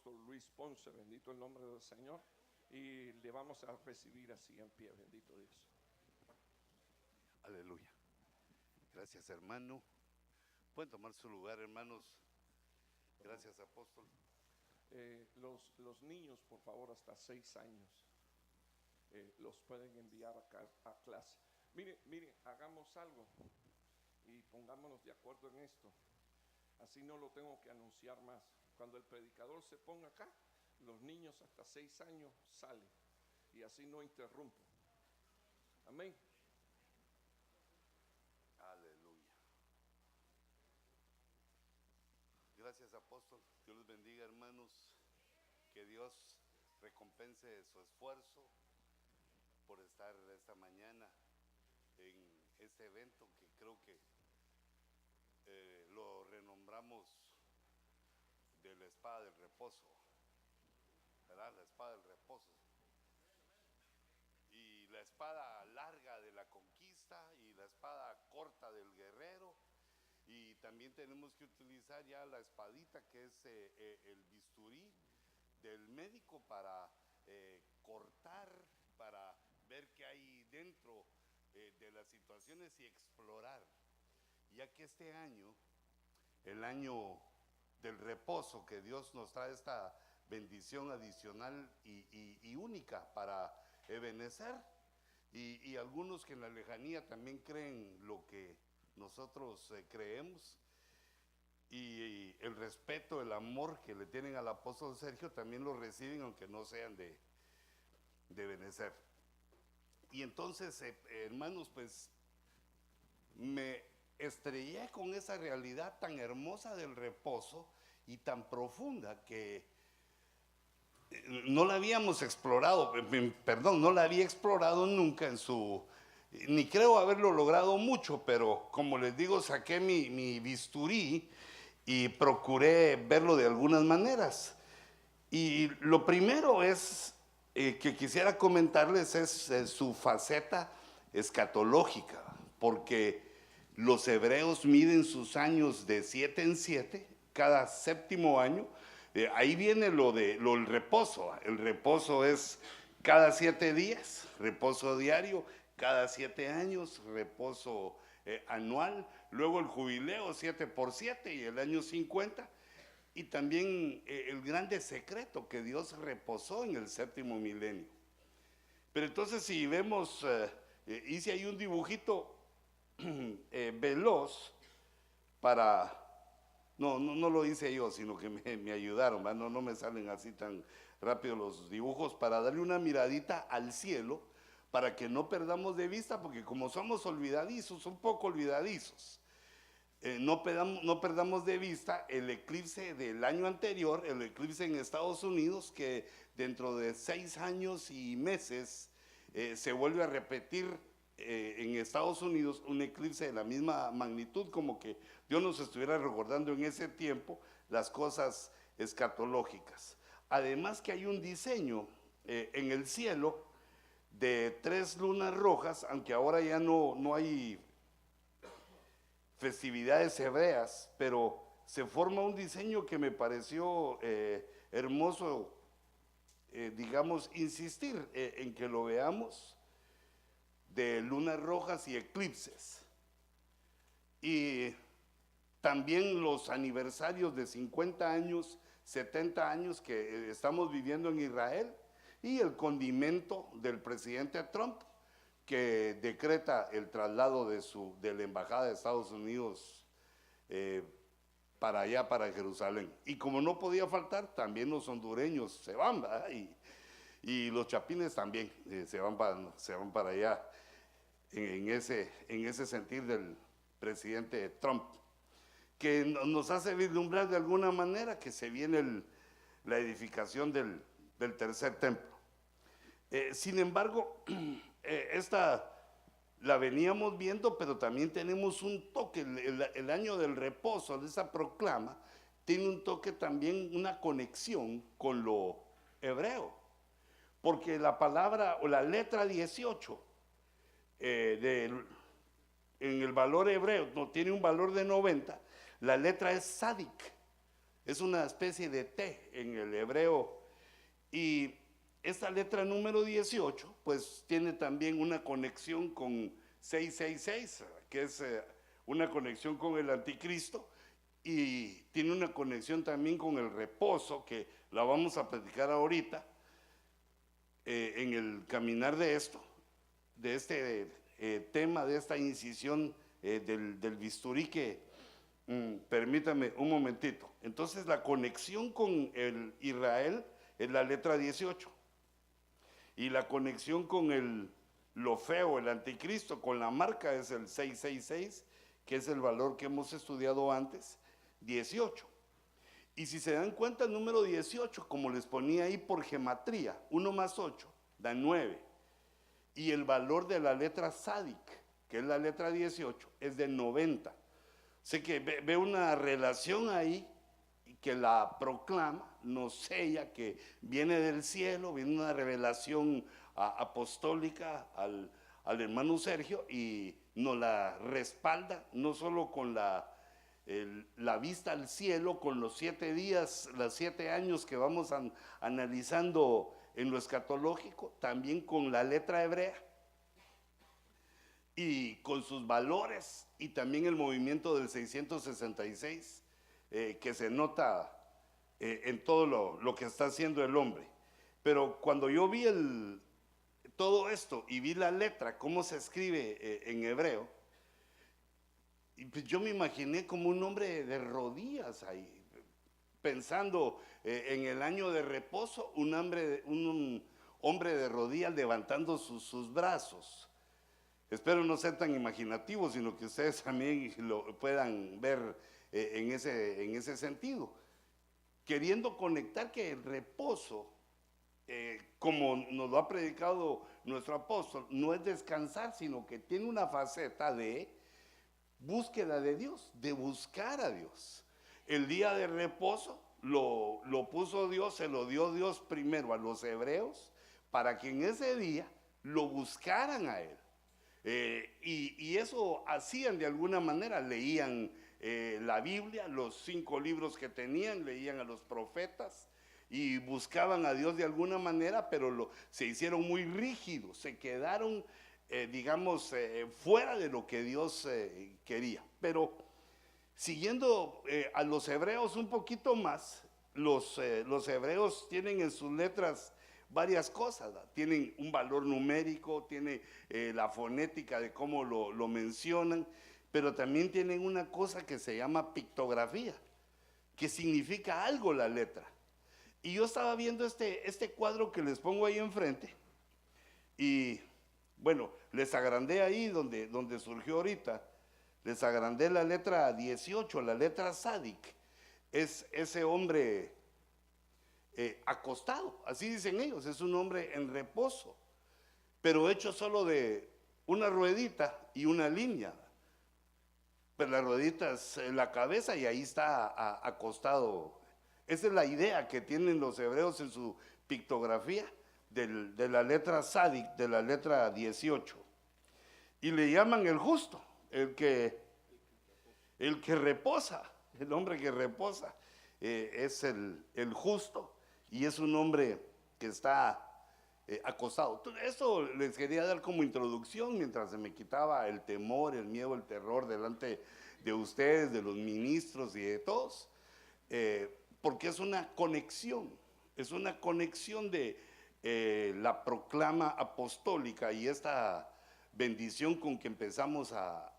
apóstol Luis Ponce, bendito el nombre del Señor, y le vamos a recibir así en pie, bendito Dios. Aleluya. Gracias, hermano. Pueden tomar su lugar, hermanos. Gracias, apóstol. Los niños, por favor, hasta 6 años, los pueden enviar a clase. Mire, hagamos algo y pongámonos de acuerdo en esto. Así no lo tengo que anunciar más. Cuando el predicador se ponga acá, los niños hasta 6 años salen y así no interrumpo. Amén. Aleluya. Gracias, apóstol. Dios les bendiga, hermanos. Que Dios recompense su esfuerzo por estar esta mañana en este evento que creo que lo renombramos de la espada del reposo, ¿verdad? La espada del reposo. Y la espada larga de la conquista y la espada corta del guerrero. Y también tenemos que utilizar ya la espadita que es el bisturí del médico para cortar, para ver qué hay dentro de las situaciones y explorar. Ya que este año, el año del reposo, que Dios nos trae esta bendición adicional y única para Ebenezer, y algunos que en la lejanía también creen lo que nosotros creemos, y el respeto, el amor que le tienen al apóstol Sergio también lo reciben, aunque no sean de Ebenezer. Y entonces, hermanos, pues me estrellé con esa realidad tan hermosa del reposo y tan profunda que no la habíamos explorado, perdón, no la había explorado nunca ni creo haberlo logrado mucho, pero como les digo, saqué mi bisturí y procuré verlo de algunas maneras. Y lo primero es que quisiera comentarles es su faceta escatológica, porque los hebreos miden sus años de 7 en 7, cada séptimo año. Ahí viene el reposo. El reposo es cada 7 días, reposo diario, cada 7 años, reposo anual. Luego el jubileo 7 por 7 y el año 50. Y también el grande secreto que Dios reposó en el séptimo milenio. Pero entonces si vemos, hice ahí un dibujito veloz para... No lo hice yo, sino que me ayudaron, no me salen así tan rápido los dibujos, para darle una miradita al cielo, para que no perdamos de vista, porque como somos olvidadizos, un poco olvidadizos, no perdamos de vista el eclipse del año anterior, el eclipse en Estados Unidos, que dentro de 6 años y meses se vuelve a repetir en Estados Unidos un eclipse de la misma magnitud, como que Dios nos estuviera recordando en ese tiempo las cosas escatológicas. Además que hay un diseño en el cielo de 3 lunas rojas, aunque ahora ya no hay festividades hebreas, pero se forma un diseño que me pareció hermoso, digamos, insistir en que lo veamos, de lunas rojas y eclipses. Y también los aniversarios de 50 años, 70 años que estamos viviendo en Israel, y el condimento del presidente Trump, que decreta el traslado de la embajada de Estados Unidos para allá, para Jerusalén. Y como no podía faltar, también los hondureños se van, ¿verdad? Y los chapines también se van para allá, en ese sentir del presidente Trump, que nos hace vislumbrar de alguna manera que se viene la edificación del tercer templo. Sin embargo, esta la veníamos viendo, pero también tenemos un toque, el año del reposo, de esa proclama, tiene un toque también, una conexión con lo hebreo, porque la palabra o la letra 18 en el valor hebreo no tiene un valor de 90, la letra es sadik, Es una especie de T en el hebreo. Y esta letra número 18, pues tiene también una conexión con 666, que es una conexión con el anticristo, y tiene una conexión también con el reposo, que la vamos a platicar ahorita en el caminar de esto, de este tema, de esta incisión del bisturí que, permítame un momentito. Entonces la conexión con el Israel es la letra 18, y la conexión con lo feo, el anticristo, con la marca es el 666, que es el valor que hemos estudiado antes, 18. Y si se dan cuenta, el número 18, como les ponía ahí por gematría, 1 más 8 da 9. Y el valor de la letra Sadik, que es la letra 18, es de 90. Sé que ve una relación ahí que la proclama, nos sella, que viene del cielo, viene una revelación apostólica al hermano Sergio, y nos la respalda, no solo con la vista al cielo, con los 7 días, los 7 años que vamos analizando en lo escatológico, también con la letra hebrea y con sus valores, y también el movimiento del 666, que se nota en todo lo que está haciendo el hombre. Pero cuando yo vi todo esto y vi la letra, cómo se escribe en hebreo, pues yo me imaginé como un hombre de rodillas ahí, pensando en el año de reposo, un hombre de rodillas levantando sus brazos. Espero no ser tan imaginativo, sino que ustedes también lo puedan ver en ese sentido, queriendo conectar que el reposo, como nos lo ha predicado nuestro apóstol, no es descansar, sino que tiene una faceta de búsqueda de Dios, de buscar a Dios. El día de reposo lo puso Dios, se lo dio Dios primero a los hebreos, para que en ese día lo buscaran a Él. Y eso hacían de alguna manera, leían la Biblia, los 5 libros que tenían, leían a los profetas y buscaban a Dios de alguna manera, pero se hicieron muy rígidos, se quedaron, fuera de lo que Dios quería. Pero siguiendo a los hebreos un poquito más, los hebreos tienen en sus letras varias cosas, ¿verdad? Tienen un valor numérico, tiene la fonética de cómo lo mencionan, pero también tienen una cosa que se llama pictografía, que significa algo la letra. Y yo estaba viendo este cuadro que les pongo ahí enfrente, y bueno, les agrandé ahí donde surgió ahorita, les agrandé la letra 18, la letra Sadik, es ese hombre acostado, así dicen ellos, es un hombre en reposo, pero hecho solo de una ruedita y una línea. Pero la ruedita es la cabeza y ahí está acostado. Esa es la idea que tienen los hebreos en su pictografía de la letra Sadik, de la letra 18. Y le llaman el justo, el que reposa, el hombre que reposa, es el justo. Y es un hombre que está acostado. Esto les quería dar como introducción mientras se me quitaba el temor, el miedo, el terror delante de ustedes, de los ministros y de todos, porque es una conexión de la proclama apostólica y esta bendición con que empezamos a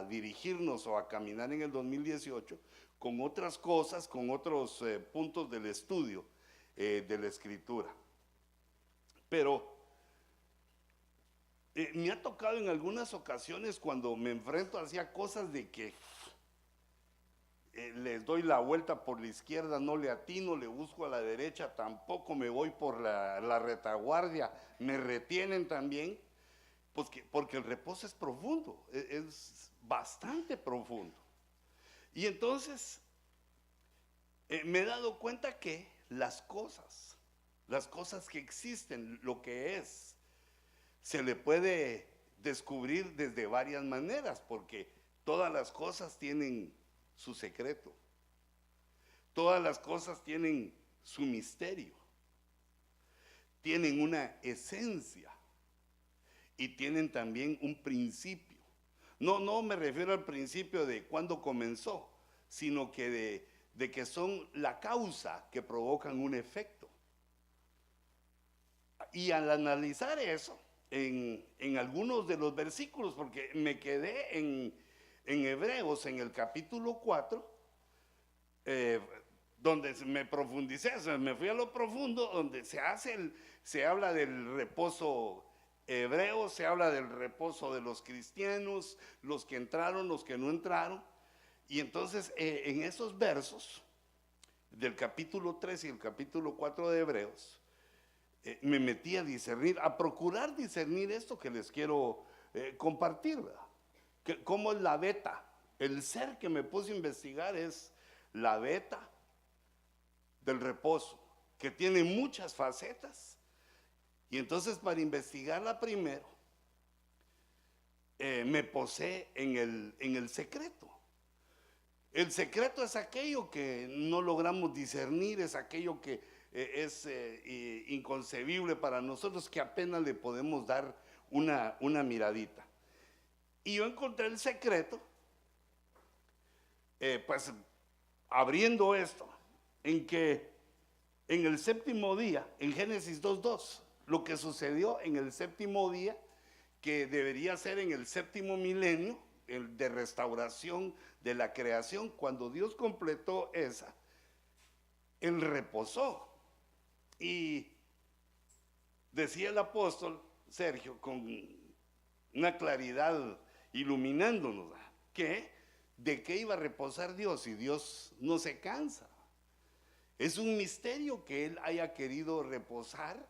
dirigirnos o a caminar en el 2018 con otras cosas, con otros puntos del estudio de la escritura. Pero me ha tocado en algunas ocasiones cuando me enfrento hacia cosas de que les doy la vuelta por la izquierda, no le atino, le busco a la derecha, tampoco me voy por la retaguardia, me retienen también, pues porque el reposo es profundo, es bastante profundo. Y entonces me he dado cuenta que las cosas que existen, lo que es, se le puede descubrir desde varias maneras, porque todas las cosas tienen su secreto. todas las cosas tienen su misterio, tienen una esencia y tienen también un principio. No me refiero al principio de cuándo comenzó, sino que de que son la causa que provocan un efecto. Y al analizar eso en algunos de los versículos, porque me quedé en Hebreos, en el capítulo 4, donde me profundicé, me fui a lo profundo, donde se habla del reposo hebreo, se habla del reposo de los cristianos, los que entraron, los que no entraron. Y entonces en esos versos del capítulo 3 y el capítulo 4 de Hebreos, me metí a discernir, a procurar discernir esto que les quiero compartir, ¿verdad? ¿Cómo es la beta? El ser que me puse a investigar es la beta del reposo, que tiene muchas facetas. Y entonces, para investigarla primero, me posé en el secreto. El secreto es aquello que no logramos discernir, es aquello que es inconcebible para nosotros, que apenas le podemos dar una miradita. Y yo encontré el secreto, pues abriendo esto, en que en el séptimo día, en Génesis 2:2, lo que sucedió en el séptimo día, que debería ser en el séptimo milenio, el de restauración de la creación, cuando Dios completó esa, Él reposó. Y decía el apóstol Sergio con una claridad iluminándonos, que de qué iba a reposar Dios, si Dios no se cansa. Es un misterio que Él haya querido reposar.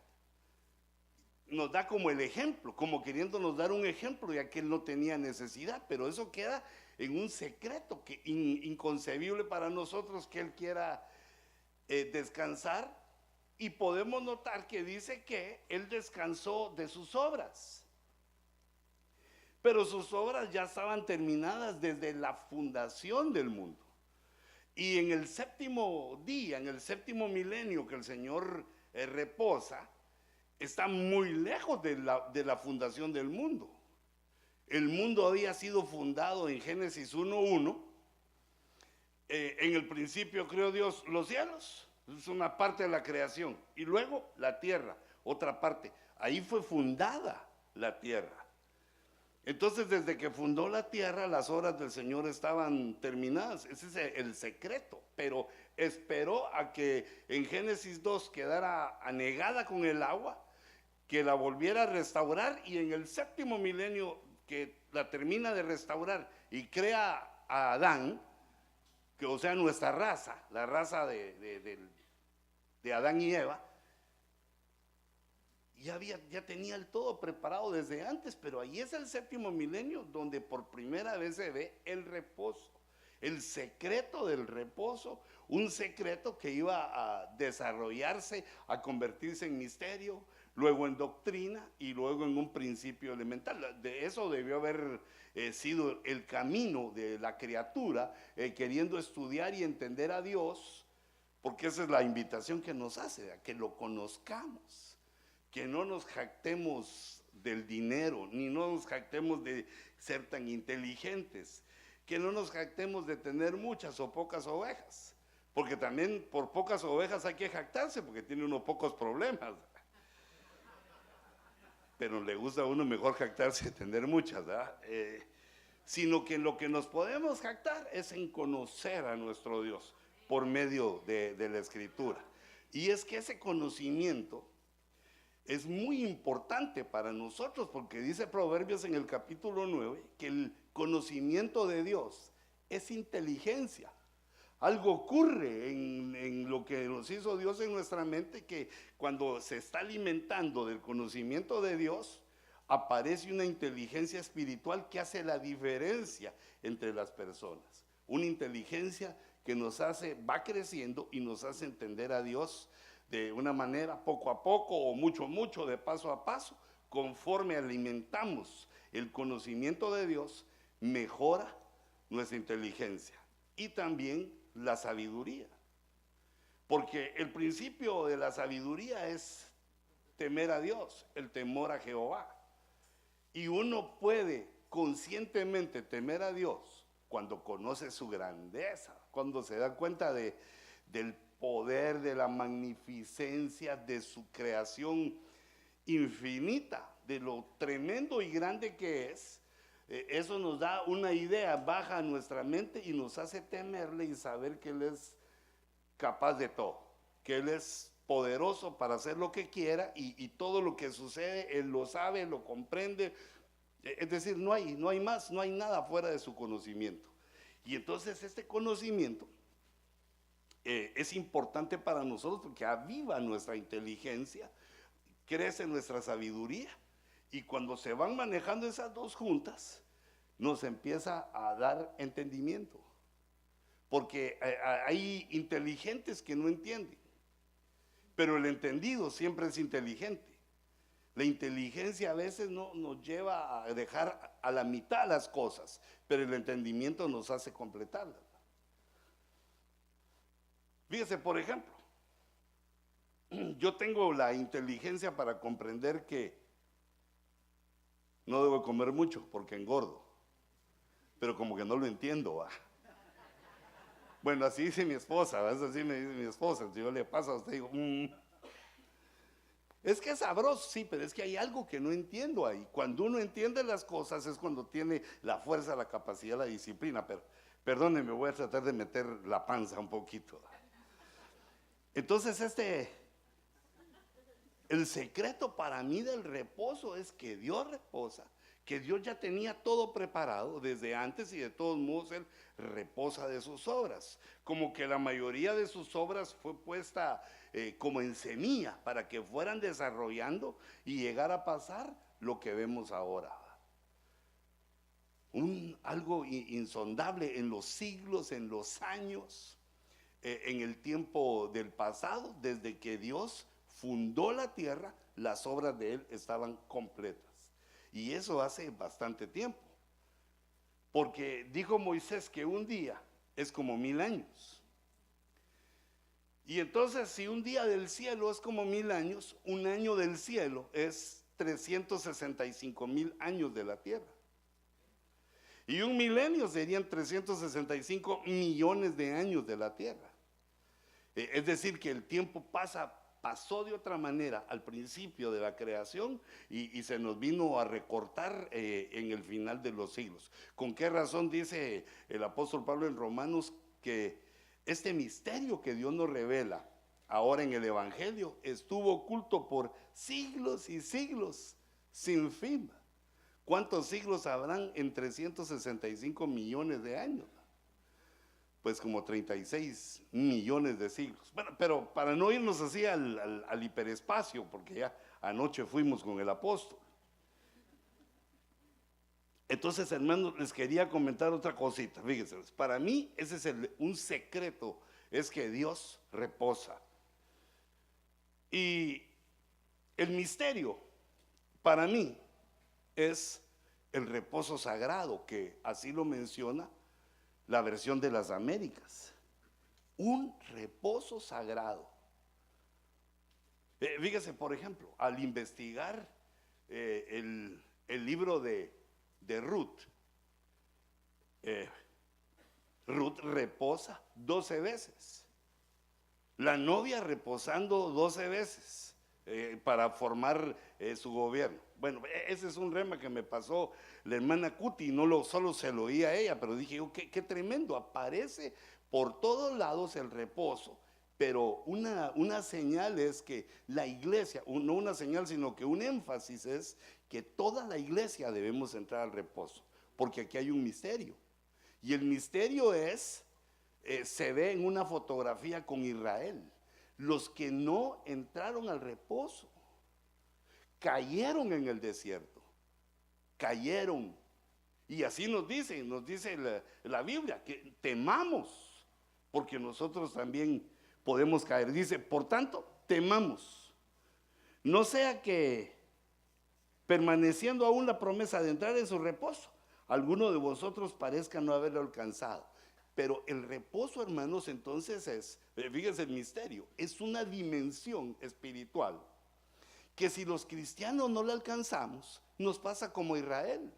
Nos da como el ejemplo, como queriéndonos dar un ejemplo, ya que Él no tenía necesidad, pero eso queda en un secreto que inconcebible para nosotros, que Él quiera descansar. Y podemos notar que dice que Él descansó de sus obras, pero sus obras ya estaban terminadas desde la fundación del mundo. Y en el séptimo día, en el séptimo milenio que el Señor reposa, está muy lejos de la fundación del mundo. El mundo había sido fundado en Génesis 1:1. En el principio creó Dios los cielos, es una parte de la creación, y luego la tierra, otra parte. Ahí fue fundada la tierra. Entonces, desde que fundó la tierra, las obras del Señor estaban terminadas. Ese es el secreto. Pero esperó a que en Génesis 2 quedara anegada con el agua, que la volviera a restaurar, y en el séptimo milenio que la termina de restaurar y crea a Adán, que, o sea, nuestra raza, la raza de Adán y Eva, ya tenía el todo preparado desde antes. Pero ahí es el séptimo milenio donde por primera vez se ve el reposo, el secreto del reposo, un secreto que iba a desarrollarse, a convertirse en misterio, luego en doctrina y luego en un principio elemental. De eso debió haber sido el camino de la criatura, queriendo estudiar y entender a Dios, porque esa es la invitación que nos hace, a que lo conozcamos, que no nos jactemos del dinero, ni no nos jactemos de ser tan inteligentes, que no nos jactemos de tener muchas o pocas ovejas, porque también por pocas ovejas hay que jactarse, porque tiene unos pocos problemas. Pero le gusta a uno mejor jactarse que tener muchas, ¿verdad? Sino que en lo que nos podemos jactar es en conocer a nuestro Dios por medio de la Escritura. Y es que ese conocimiento es muy importante para nosotros, porque dice Proverbios en el capítulo 9 que el conocimiento de Dios es inteligencia. Algo ocurre en lo que nos hizo Dios en nuestra mente, que cuando se está alimentando del conocimiento de Dios, aparece una inteligencia espiritual que hace la diferencia entre las personas. Una inteligencia que va creciendo y nos hace entender a Dios de una manera poco a poco, o mucho, de paso a paso. Conforme alimentamos el conocimiento de Dios, mejora nuestra inteligencia y también la sabiduría. Porque el principio de la sabiduría es temer a Dios, el temor a Jehová. Y uno puede conscientemente temer a Dios cuando conoce su grandeza, cuando se da cuenta del poder, de la magnificencia de su creación infinita, de lo tremendo y grande que es. Eso nos da una idea baja a nuestra mente y nos hace temerle y saber que Él es capaz de todo, que Él es poderoso para hacer lo que quiera y todo lo que sucede Él lo sabe, lo comprende. Es decir, no hay más, no hay nada fuera de su conocimiento. Y entonces este conocimiento es importante para nosotros porque aviva nuestra inteligencia, crece nuestra sabiduría, y cuando se van manejando esas dos juntas, nos empieza a dar entendimiento. Porque hay inteligentes que no entienden, pero el entendido siempre es inteligente. La inteligencia a veces no nos lleva a dejar a la mitad las cosas, pero el entendimiento nos hace completarlas. Fíjese, por ejemplo, yo tengo la inteligencia para comprender que no debo comer mucho porque engordo, pero como que no lo entiendo, ¿va? Bueno, así dice mi esposa, ¿va? Así me dice mi esposa. Si yo le paso a usted, digo, es que es sabroso, sí, pero es que hay algo que no entiendo ahí. Cuando uno entiende las cosas es cuando tiene la fuerza, la capacidad, la disciplina. Pero perdónenme, voy a tratar de meter la panza un poquito. Entonces el secreto para mí del reposo es que Dios reposa, que Dios ya tenía todo preparado desde antes y de todos modos Él reposa de sus obras. Como que la mayoría de sus obras fue puesta como en semilla para que fueran desarrollando y llegar a pasar lo que vemos ahora. Algo insondable en los siglos, en los años, en el tiempo del pasado, desde que Dios fundó la tierra, las obras de Él estaban completas. Y eso hace bastante tiempo. Porque dijo Moisés que un día es como 1000 años. Y entonces, si un día del cielo es como 1000 años, un año del cielo es 365,000 años de la tierra. Y un milenio serían 365 millones de años de la tierra. Es decir, que el tiempo pasó de otra manera al principio de la creación y se nos vino a recortar en el final de los siglos. ¿Con qué razón dice el apóstol Pablo en Romanos que este misterio que Dios nos revela ahora en el Evangelio estuvo oculto por siglos y siglos sin fin? ¿Cuántos siglos habrán en 365 millones de años? Pues como 36 millones de siglos. Bueno, pero para no irnos así al hiperespacio, porque ya anoche fuimos con el apóstol. Entonces, hermanos, les quería comentar otra cosita. Fíjense, para mí ese es un secreto, es que Dios reposa. Y el misterio para mí es el reposo sagrado, que así lo menciona la versión de las Américas. Un reposo sagrado. Fíjese, por ejemplo, al investigar el libro de Ruth, Ruth reposa 12 veces. La novia reposando 12 veces para formar su gobierno. Bueno, ese es un rema que me pasó la hermana Cuti, no solo se lo oía a ella, pero dije, qué tremendo, aparece por todos lados el reposo, pero una señal es que la iglesia, no una señal, sino que un énfasis es que toda la iglesia debemos entrar al reposo, porque aquí hay un misterio, y el misterio se ve en una fotografía con Israel. Los que no entraron al reposo cayeron en el desierto, cayeron. Y así nos dice la Biblia, que temamos, porque nosotros también podemos caer. Dice, por tanto, temamos. No sea que, permaneciendo aún la promesa de entrar en su reposo, alguno de vosotros parezca no haberlo alcanzado. Pero el reposo, hermanos, entonces es, fíjense el misterio, es una dimensión espiritual que si los cristianos no la alcanzamos, nos pasa como Israel,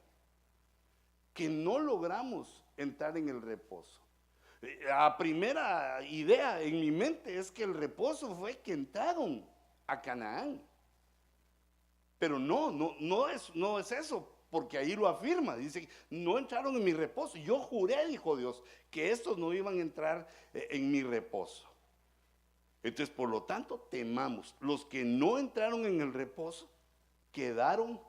que no logramos entrar en el reposo. La primera idea en mi mente es que el reposo fue que entraron a Canaán. Pero no es eso, porque ahí lo afirma, dice, no entraron en mi reposo. Yo juré, dijo Dios, que estos no iban a entrar en mi reposo. Entonces, por lo tanto, temamos. Los que no entraron en el reposo quedaron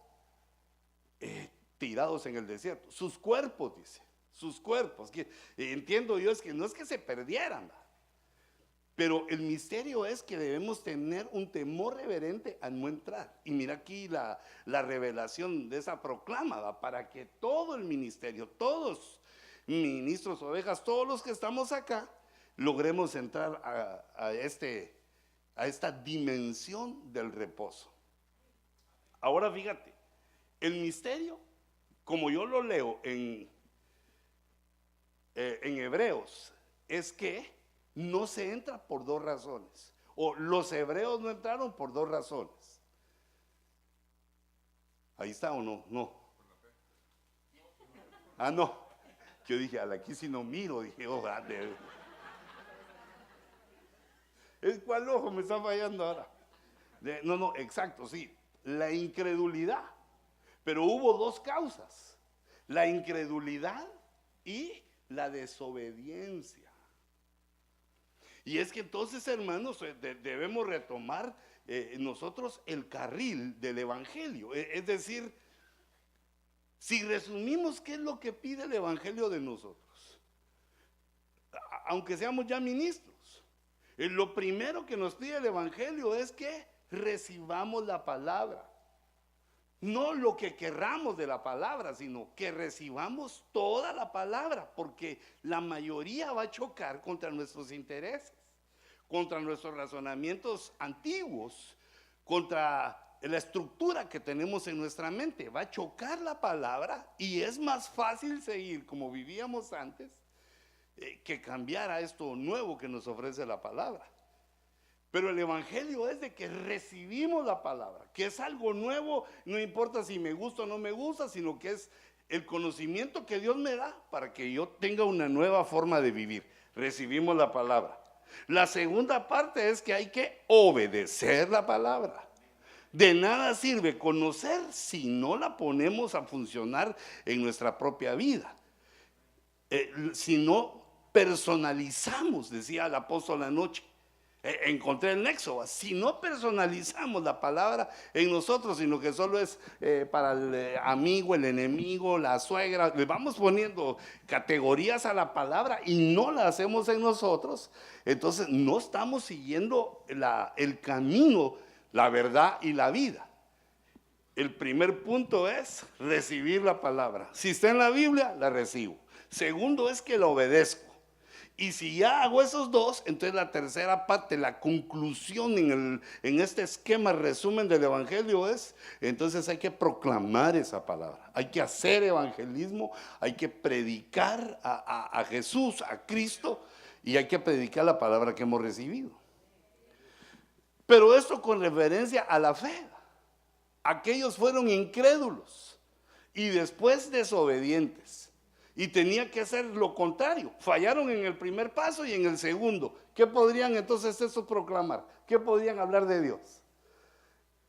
tirados en el desierto. Sus cuerpos, dice, sus cuerpos. Que, entiendo yo, es que no es que se perdieran, ¿va? Pero el misterio es que debemos tener un temor reverente a no entrar. Y mira aquí la revelación de esa proclama, ¿va? Para que todo el ministerio, todos ministros, ovejas, todos los que estamos acá, logremos entrar a esta dimensión del reposo. Ahora fíjate, el misterio, como yo lo leo en Hebreos, es que no se entra por dos razones, o los hebreos no entraron por dos razones. Ahí está o no, no. Ah, no. Yo dije, aquí si no miro, dije, oh, grande. ¿Cuál ojo me está fallando ahora? No, exacto, sí. La incredulidad. Pero hubo dos causas: la incredulidad y la desobediencia. Y es que entonces, hermanos, debemos retomar nosotros el carril del evangelio. Es decir, si resumimos qué es lo que pide el evangelio de nosotros, aunque seamos ya ministros, lo primero que nos pide el evangelio es que recibamos la palabra. No lo que querramos de la palabra, sino que recibamos toda la palabra, porque la mayoría va a chocar contra nuestros intereses, contra nuestros razonamientos antiguos, contra la estructura que tenemos en nuestra mente. Va a chocar la palabra y es más fácil seguir como vivíamos antes que cambiar a esto nuevo que nos ofrece la palabra. Pero el evangelio es de que recibimos la palabra, que es algo nuevo, no importa si me gusta o no me gusta, sino que es el conocimiento que Dios me da para que yo tenga una nueva forma de vivir. Recibimos la palabra. La segunda parte es que hay que obedecer la palabra. De nada sirve conocer si no la ponemos a funcionar en nuestra propia vida. Si no personalizamos, decía el apóstol anoche. Encontré el nexo. Si no personalizamos la palabra en nosotros, sino que solo es para el amigo, el enemigo, la suegra, le vamos poniendo categorías a la palabra y no la hacemos en nosotros, entonces no estamos siguiendo el camino, la verdad y la vida. El primer punto es recibir la palabra. Si está en la Biblia, la recibo. Segundo es que la obedezco. Y si ya hago esos dos, entonces la tercera parte, la conclusión en este esquema resumen del evangelio es, entonces hay que proclamar esa palabra, hay que hacer evangelismo, hay que predicar a Jesús, a Cristo, y hay que predicar la palabra que hemos recibido. Pero esto con referencia a la fe. Aquellos fueron incrédulos y después desobedientes. Y tenía que hacer lo contrario. Fallaron en el primer paso y en el segundo. ¿Qué podrían entonces estos proclamar? ¿Qué podrían hablar de Dios?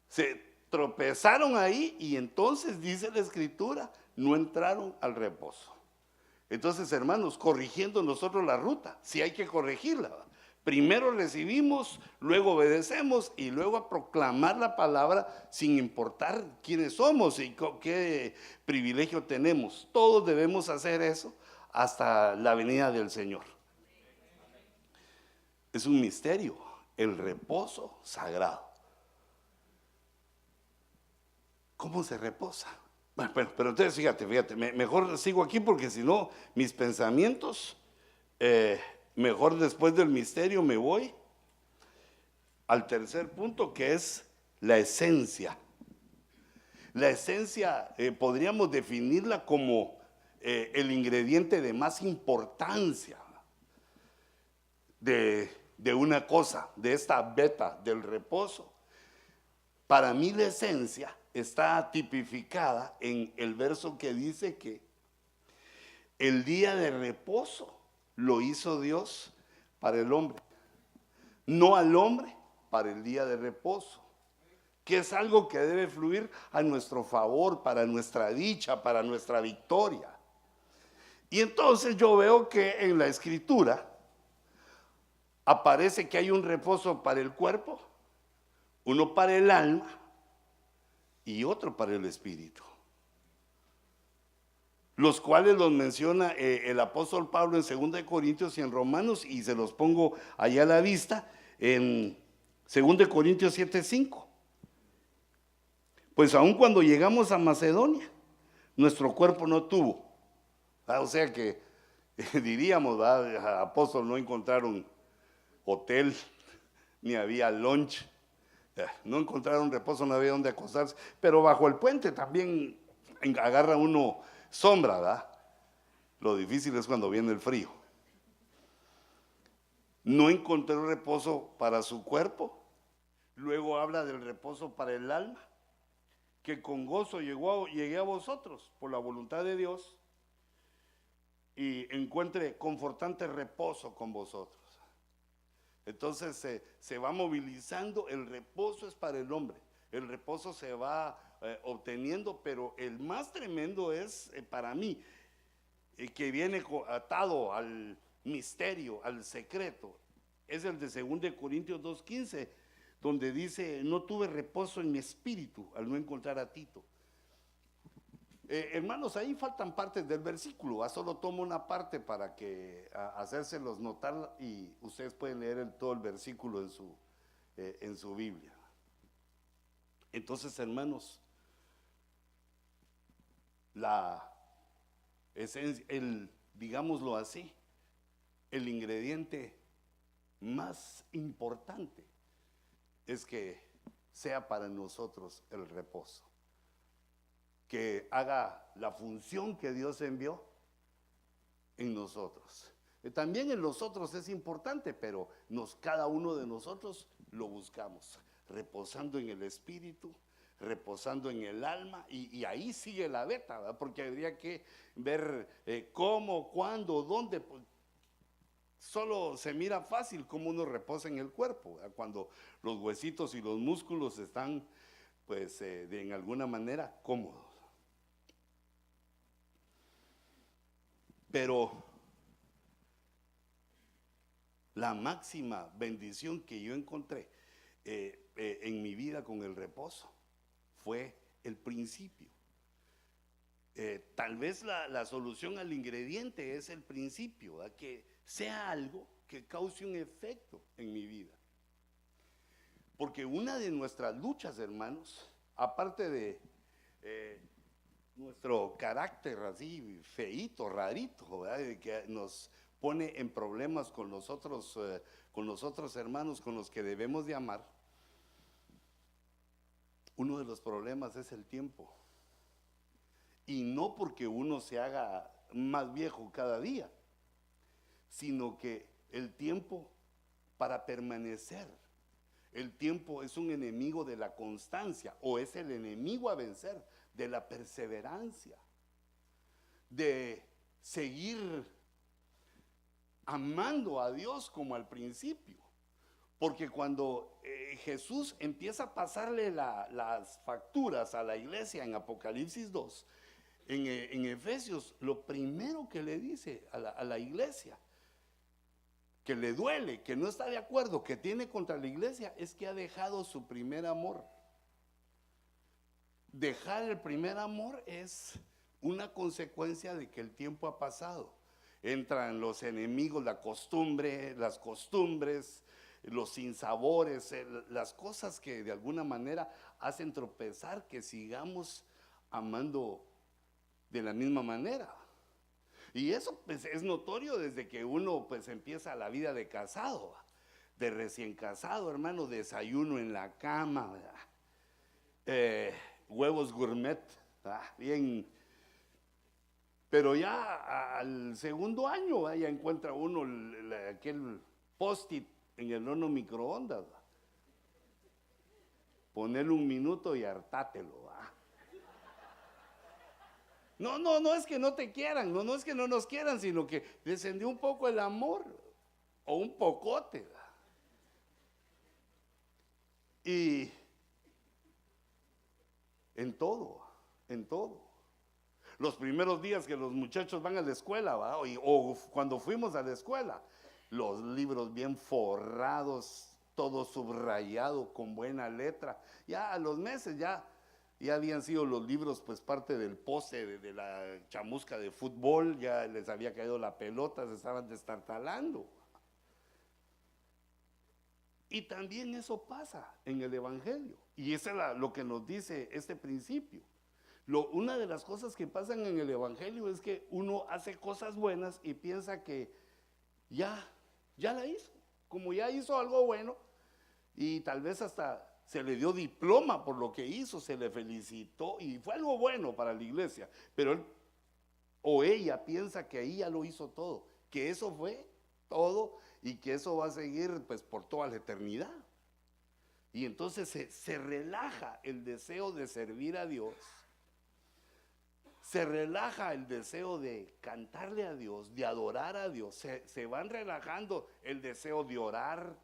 Se tropezaron ahí y entonces dice la escritura, no entraron al reposo. Entonces, hermanos, corrigiendo nosotros la ruta, sí hay que corregirla. Primero recibimos, luego obedecemos y luego a proclamar la palabra sin importar quiénes somos y qué privilegio tenemos. Todos debemos hacer eso hasta la venida del Señor. Es un misterio, el reposo sagrado. ¿Cómo se reposa? Bueno, pero entonces fíjate, mejor sigo aquí porque si no mis pensamientos... mejor después del misterio me voy al tercer punto, que es la esencia. La esencia podríamos definirla como el ingrediente de más importancia. de una cosa, de esta beta del reposo, para mí la esencia está tipificada en el verso que dice que el día de reposo lo hizo Dios para el hombre, no al hombre para el día de reposo, que es algo que debe fluir a nuestro favor, para nuestra dicha, para nuestra victoria. Y entonces yo veo que en la escritura aparece que hay un reposo para el cuerpo, uno para el alma y otro para el espíritu, los cuales los menciona el apóstol Pablo en 2 Corintios y en Romanos, y se los pongo allá a la vista en 2 Corintios 7:5. Pues aun cuando llegamos a Macedonia, nuestro cuerpo no tuvo. O sea que diríamos, apóstol, no encontraron hotel, ni había lunch, no encontraron reposo, no había donde acostarse, pero bajo el puente también agarra uno sombra, ¿verdad? Lo difícil es cuando viene el frío. No encontró reposo para su cuerpo. Luego habla del reposo para el alma, que con gozo llegué a vosotros por la voluntad de Dios y encuentre confortante reposo con vosotros. Entonces se va movilizando. El reposo es para el hombre, el reposo se va obteniendo, pero el más tremendo es para mí, que viene atado al misterio, al secreto, es el de 2 Corintios 2:15, donde dice: no tuve reposo en mi espíritu al no encontrar a Tito. Hermanos, ahí faltan partes del versículo, solo tomo una parte para que hacérselos notar, y ustedes pueden leer todo el versículo en su Biblia. Entonces, hermanos, la esencia, digámoslo así, el ingrediente más importante es que sea para nosotros el reposo, que haga la función que Dios envió en nosotros. También en nosotros es importante, pero cada uno de nosotros lo buscamos, reposando en el espíritu, reposando en el alma, y ahí sigue la beta, ¿verdad? Porque habría que ver cómo, cuándo, dónde. Pues, solo se mira fácil cómo uno reposa en el cuerpo, ¿verdad? Cuando los huesitos y los músculos están, pues, en alguna manera cómodos. Pero la máxima bendición que yo encontré en mi vida con el reposo fue el principio. Tal vez la solución al ingrediente es el principio, ¿verdad? Que sea algo que cause un efecto en mi vida. Porque una de nuestras luchas, hermanos, aparte de nuestro carácter así feíto, rarito, ¿verdad? Que nos pone en problemas con los otros hermanos con los que debemos de amar, uno de los problemas es el tiempo. Y no porque uno se haga más viejo cada día, sino que el tiempo para permanecer, el tiempo es un enemigo de la constancia, o es el enemigo a vencer, de la perseverancia, de seguir amando a Dios como al principio. Porque cuando Jesús empieza a pasarle las facturas a la iglesia en Apocalipsis 2, en Efesios, lo primero que le dice a la iglesia, que le duele, que no está de acuerdo, que tiene contra la iglesia, es que ha dejado su primer amor. Dejar el primer amor es una consecuencia de que el tiempo ha pasado. Entran los enemigos, las costumbres, los sinsabores, las cosas que de alguna manera hacen tropezar que sigamos amando de la misma manera. Y eso pues es notorio desde que uno pues empieza la vida de casado, de recién casado, hermano, desayuno en la cama, huevos gourmet, bien. Pero ya al segundo año ya encuentra uno aquel post-it en el horno microondas, ¿va? Ponele 1 minuto y hartátelo, ¿va? No es que no te quieran, no es que no nos quieran, sino que descendió un poco el amor, o un pocote, ¿va? Y en todo. Los primeros días que los muchachos van a la escuela, ¿va? O cuando fuimos a la escuela, los libros bien forrados, todo subrayado con buena letra. Ya a los meses ya habían sido los libros pues parte del pose de la chamusca de fútbol, ya les había caído la pelota, se estaban destartalando. Y también eso pasa en el Evangelio. Y eso es lo que nos dice este principio. Una de las cosas que pasan en el Evangelio es que uno hace cosas buenas y piensa que ya la hizo. Como ya hizo algo bueno y tal vez hasta se le dio diploma por lo que hizo, se le felicitó y fue algo bueno para la iglesia. Pero él o ella piensa que ahí ya lo hizo todo, que eso fue todo y que eso va a seguir pues por toda la eternidad. Y entonces se relaja el deseo de servir a Dios, se relaja el deseo de cantarle a Dios, de adorar a Dios, se van relajando el deseo de orar,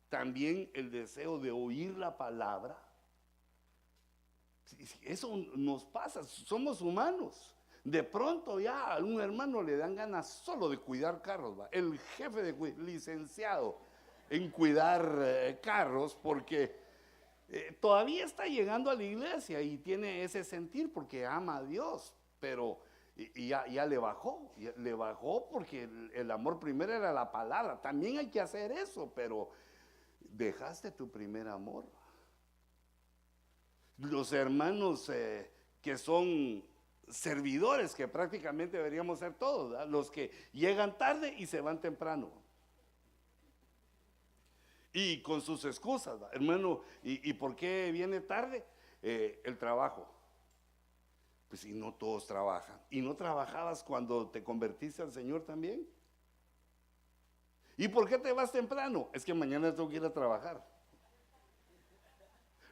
también el deseo de oír la palabra. Eso nos pasa, somos humanos. De pronto ya a un hermano le dan ganas solo de cuidar carros, ¿va? El jefe licenciado en cuidar carros, porque todavía está llegando a la iglesia y tiene ese sentir porque ama a Dios, pero ya le bajó porque el amor primero era la palabra. También hay que hacer eso, pero dejaste tu primer amor. Los hermanos que son servidores, que prácticamente deberíamos ser todos, ¿verdad? Los que llegan tarde y se van temprano y con sus excusas, ¿verdad? Hermano, ¿y por qué viene tarde? El trabajo. Pues si no todos trabajan. ¿Y no trabajabas cuando te convertiste al Señor también? ¿Y por qué te vas temprano? Es que mañana tengo que ir a trabajar.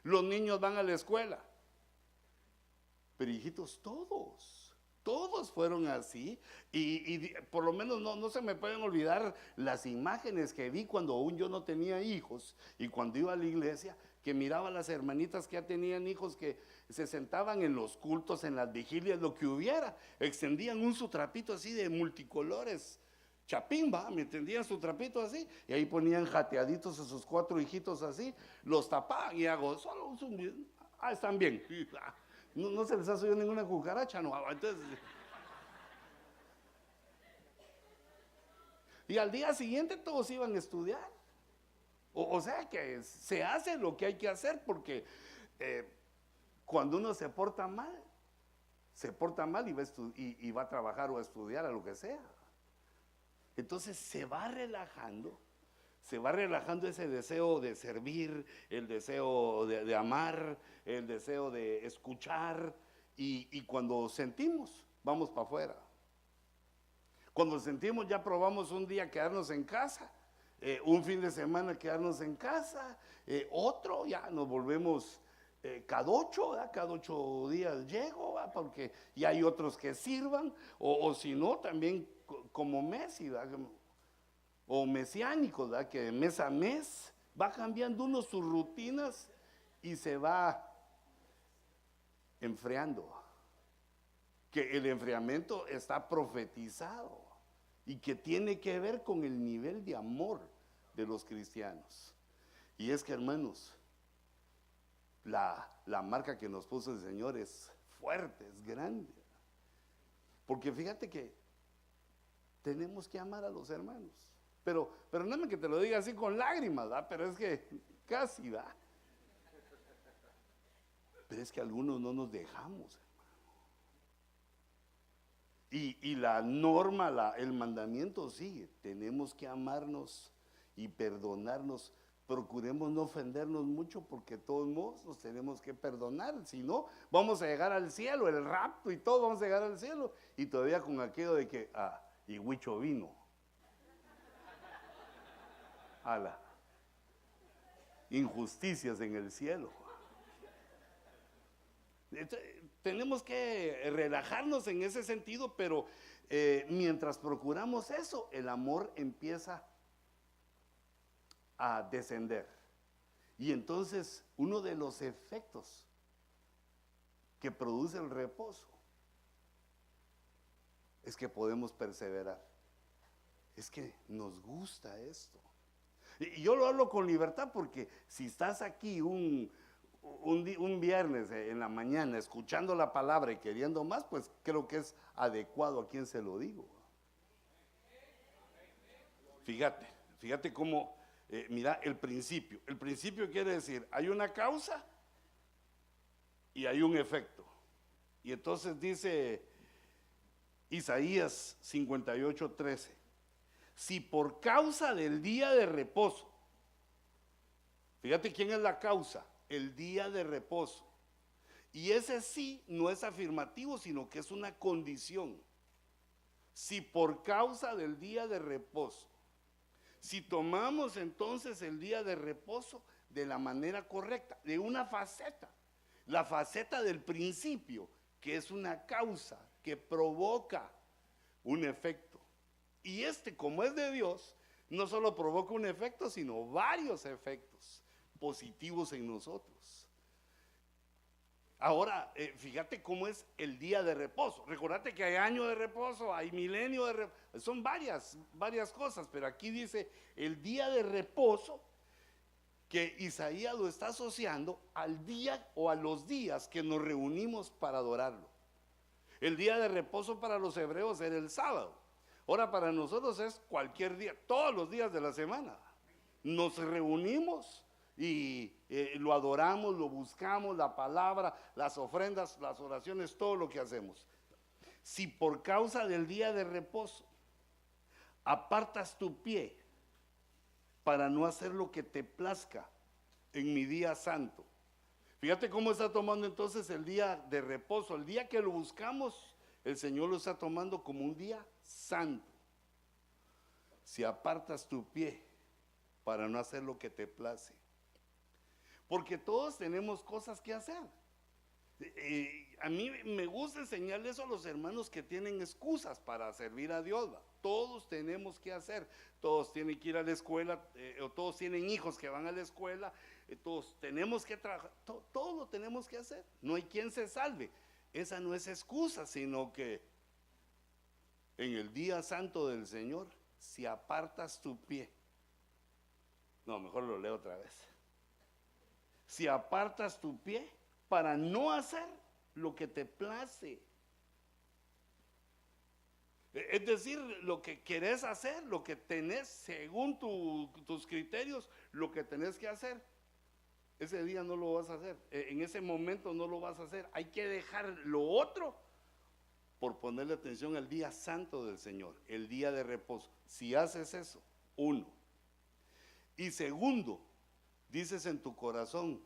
Los niños van a la escuela. Pero hijitos, todos fueron así. Y por lo menos no se me pueden olvidar las imágenes que vi cuando aún yo no tenía hijos y cuando iba a la iglesia, que miraba a las hermanitas que ya tenían hijos, que se sentaban en los cultos, en las vigilias, lo que hubiera, extendían su trapito así de multicolores, chapimba, me tendían su trapito así, y ahí ponían jateaditos a sus 4 hijitos así, los tapaban y hago, solo están bien. No se les ha subido ninguna cucaracha, no. Entonces, y al día siguiente todos iban a estudiar. O sea que se hace lo que hay que hacer, porque cuando uno se porta mal y va a trabajar o a estudiar, a lo que sea. Entonces se va relajando ese deseo de servir, el deseo de amar, el deseo de escuchar, y cuando sentimos, vamos para afuera. Cuando sentimos, ya probamos un día quedarnos en casa, un fin de semana quedarnos en casa, otro ya nos volvemos cada 8 días llego, ¿va? Porque ya hay otros que sirvan, o si no, también como Messi, ¿va? O mesiánicos, ¿verdad? Que de mes a mes va cambiando uno sus rutinas y se va enfriando. Que el enfriamiento está profetizado y que tiene que ver con el nivel de amor de los cristianos. Y es que, hermanos, la marca que nos puso el Señor es fuerte, es grande. Porque fíjate que tenemos que amar a los hermanos. Pero no es que te lo diga así con lágrimas, ¿verdad? Pero es que casi, ¿verdad? Pero es que algunos no nos dejamos, hermano. Y la norma, el mandamiento sigue. Tenemos que amarnos y perdonarnos. Procuremos no ofendernos mucho, porque de todos modos nos tenemos que perdonar. Si no, vamos a llegar al cielo, el rapto y todo, vamos a llegar al cielo. Y todavía con aquello de que, y Huicho vino. ala, injusticias en el cielo. Tenemos que relajarnos en ese sentido, pero mientras procuramos eso, el amor empieza a descender. Y entonces uno de los efectos que produce el reposo es que podemos perseverar. Es que nos gusta esto. Y yo lo hablo con libertad porque si estás aquí un viernes en la mañana escuchando la palabra y queriendo más, pues creo que es adecuado a quien se lo digo. Fíjate cómo, mira el principio. El principio quiere decir, hay una causa y hay un efecto. Y entonces dice Isaías 58:13, si por causa del día de reposo, fíjate quién es la causa, el día de reposo. Y ese sí no es afirmativo, sino que es una condición. Si por causa del día de reposo, si tomamos entonces el día de reposo de la manera correcta, de una faceta, la faceta del principio, que es una causa que provoca un efecto. Y como es de Dios, no solo provoca un efecto, sino varios efectos positivos en nosotros. Ahora, fíjate cómo es el día de reposo. Recordate que hay año de reposo, hay milenio de reposo, son varias cosas, pero aquí dice el día de reposo, que Isaías lo está asociando al día o a los días que nos reunimos para adorarlo. El día de reposo para los hebreos era el sábado. Ahora para nosotros es cualquier día, todos los días de la semana. Nos reunimos y lo adoramos, lo buscamos, la palabra, las ofrendas, las oraciones, todo lo que hacemos. Si por causa del día de reposo apartas tu pie para no hacer lo que te plazca en mi día santo. Fíjate cómo está tomando entonces el día de reposo, el día que lo buscamos, el Señor lo está tomando como un día santo. Si apartas tu pie para no hacer lo que te place. Porque todos tenemos cosas que hacer. A mí me gusta enseñarle eso a los hermanos que tienen excusas para servir a Dios. Todos tenemos que hacer, todos tienen que ir a la escuela, o todos tienen hijos que van a la escuela, todos tenemos que trabajar, todo lo tenemos que hacer. No hay quien se salve. Esa no es excusa, sino que en el día santo del Señor, si apartas tu pie, no, mejor lo leo otra vez. Si apartas tu pie para no hacer lo que te place. Es decir, lo que querés hacer, lo que tenés según tus criterios, lo que tenés que hacer. Ese día no lo vas a hacer, en ese momento no lo vas a hacer. Hay que dejar lo otro por ponerle atención al día santo del Señor, el día de reposo. Si haces eso, uno. Y segundo, dices en tu corazón,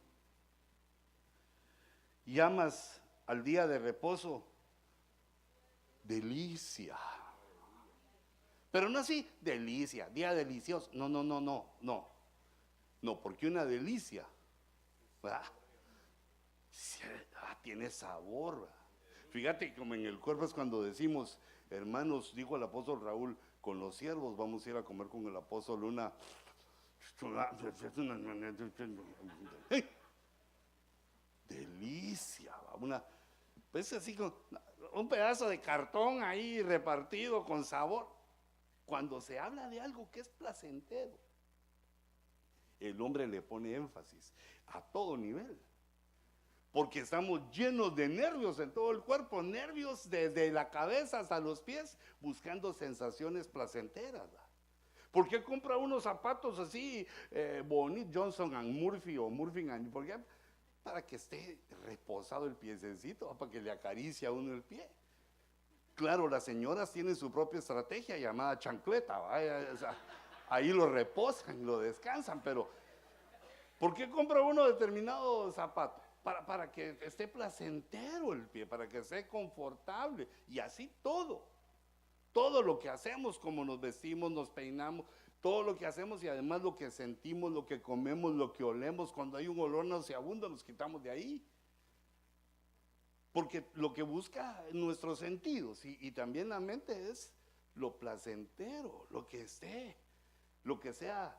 llamas al día de reposo delicia. Pero no así, delicia, día delicioso. No, porque una delicia, ¿verdad? Tiene sabor, ¿verdad? Fíjate como en el cuerpo es cuando decimos, hermanos, dijo el apóstol Raúl, con los siervos vamos a ir a comer con el apóstol una delicia, pues así con un pedazo de cartón ahí repartido con sabor. Cuando se habla de algo que es placentero, el hombre le pone énfasis a todo nivel, porque estamos llenos de nervios en todo el cuerpo, nervios desde la cabeza hasta los pies, buscando sensaciones placenteras. ¿Por qué compra unos zapatos así bonitos, Johnson & Murphy o Murphy & ¿por qué? Para que esté reposado el piececito, para que le acaricie a uno el pie. Claro, las señoras tienen su propia estrategia llamada chancleta, o sea, ahí lo reposan, lo descansan, pero ¿por qué compra uno determinado zapato? Para que esté placentero el pie, para que esté confortable, y así todo lo que hacemos, como nos vestimos, nos peinamos, Todo lo que hacemos y además lo que sentimos, lo que comemos, lo que olemos, cuando hay un olor nauseabundo nos quitamos de ahí. Porque lo que busca nuestros sentidos y también la mente es lo placentero, lo que sea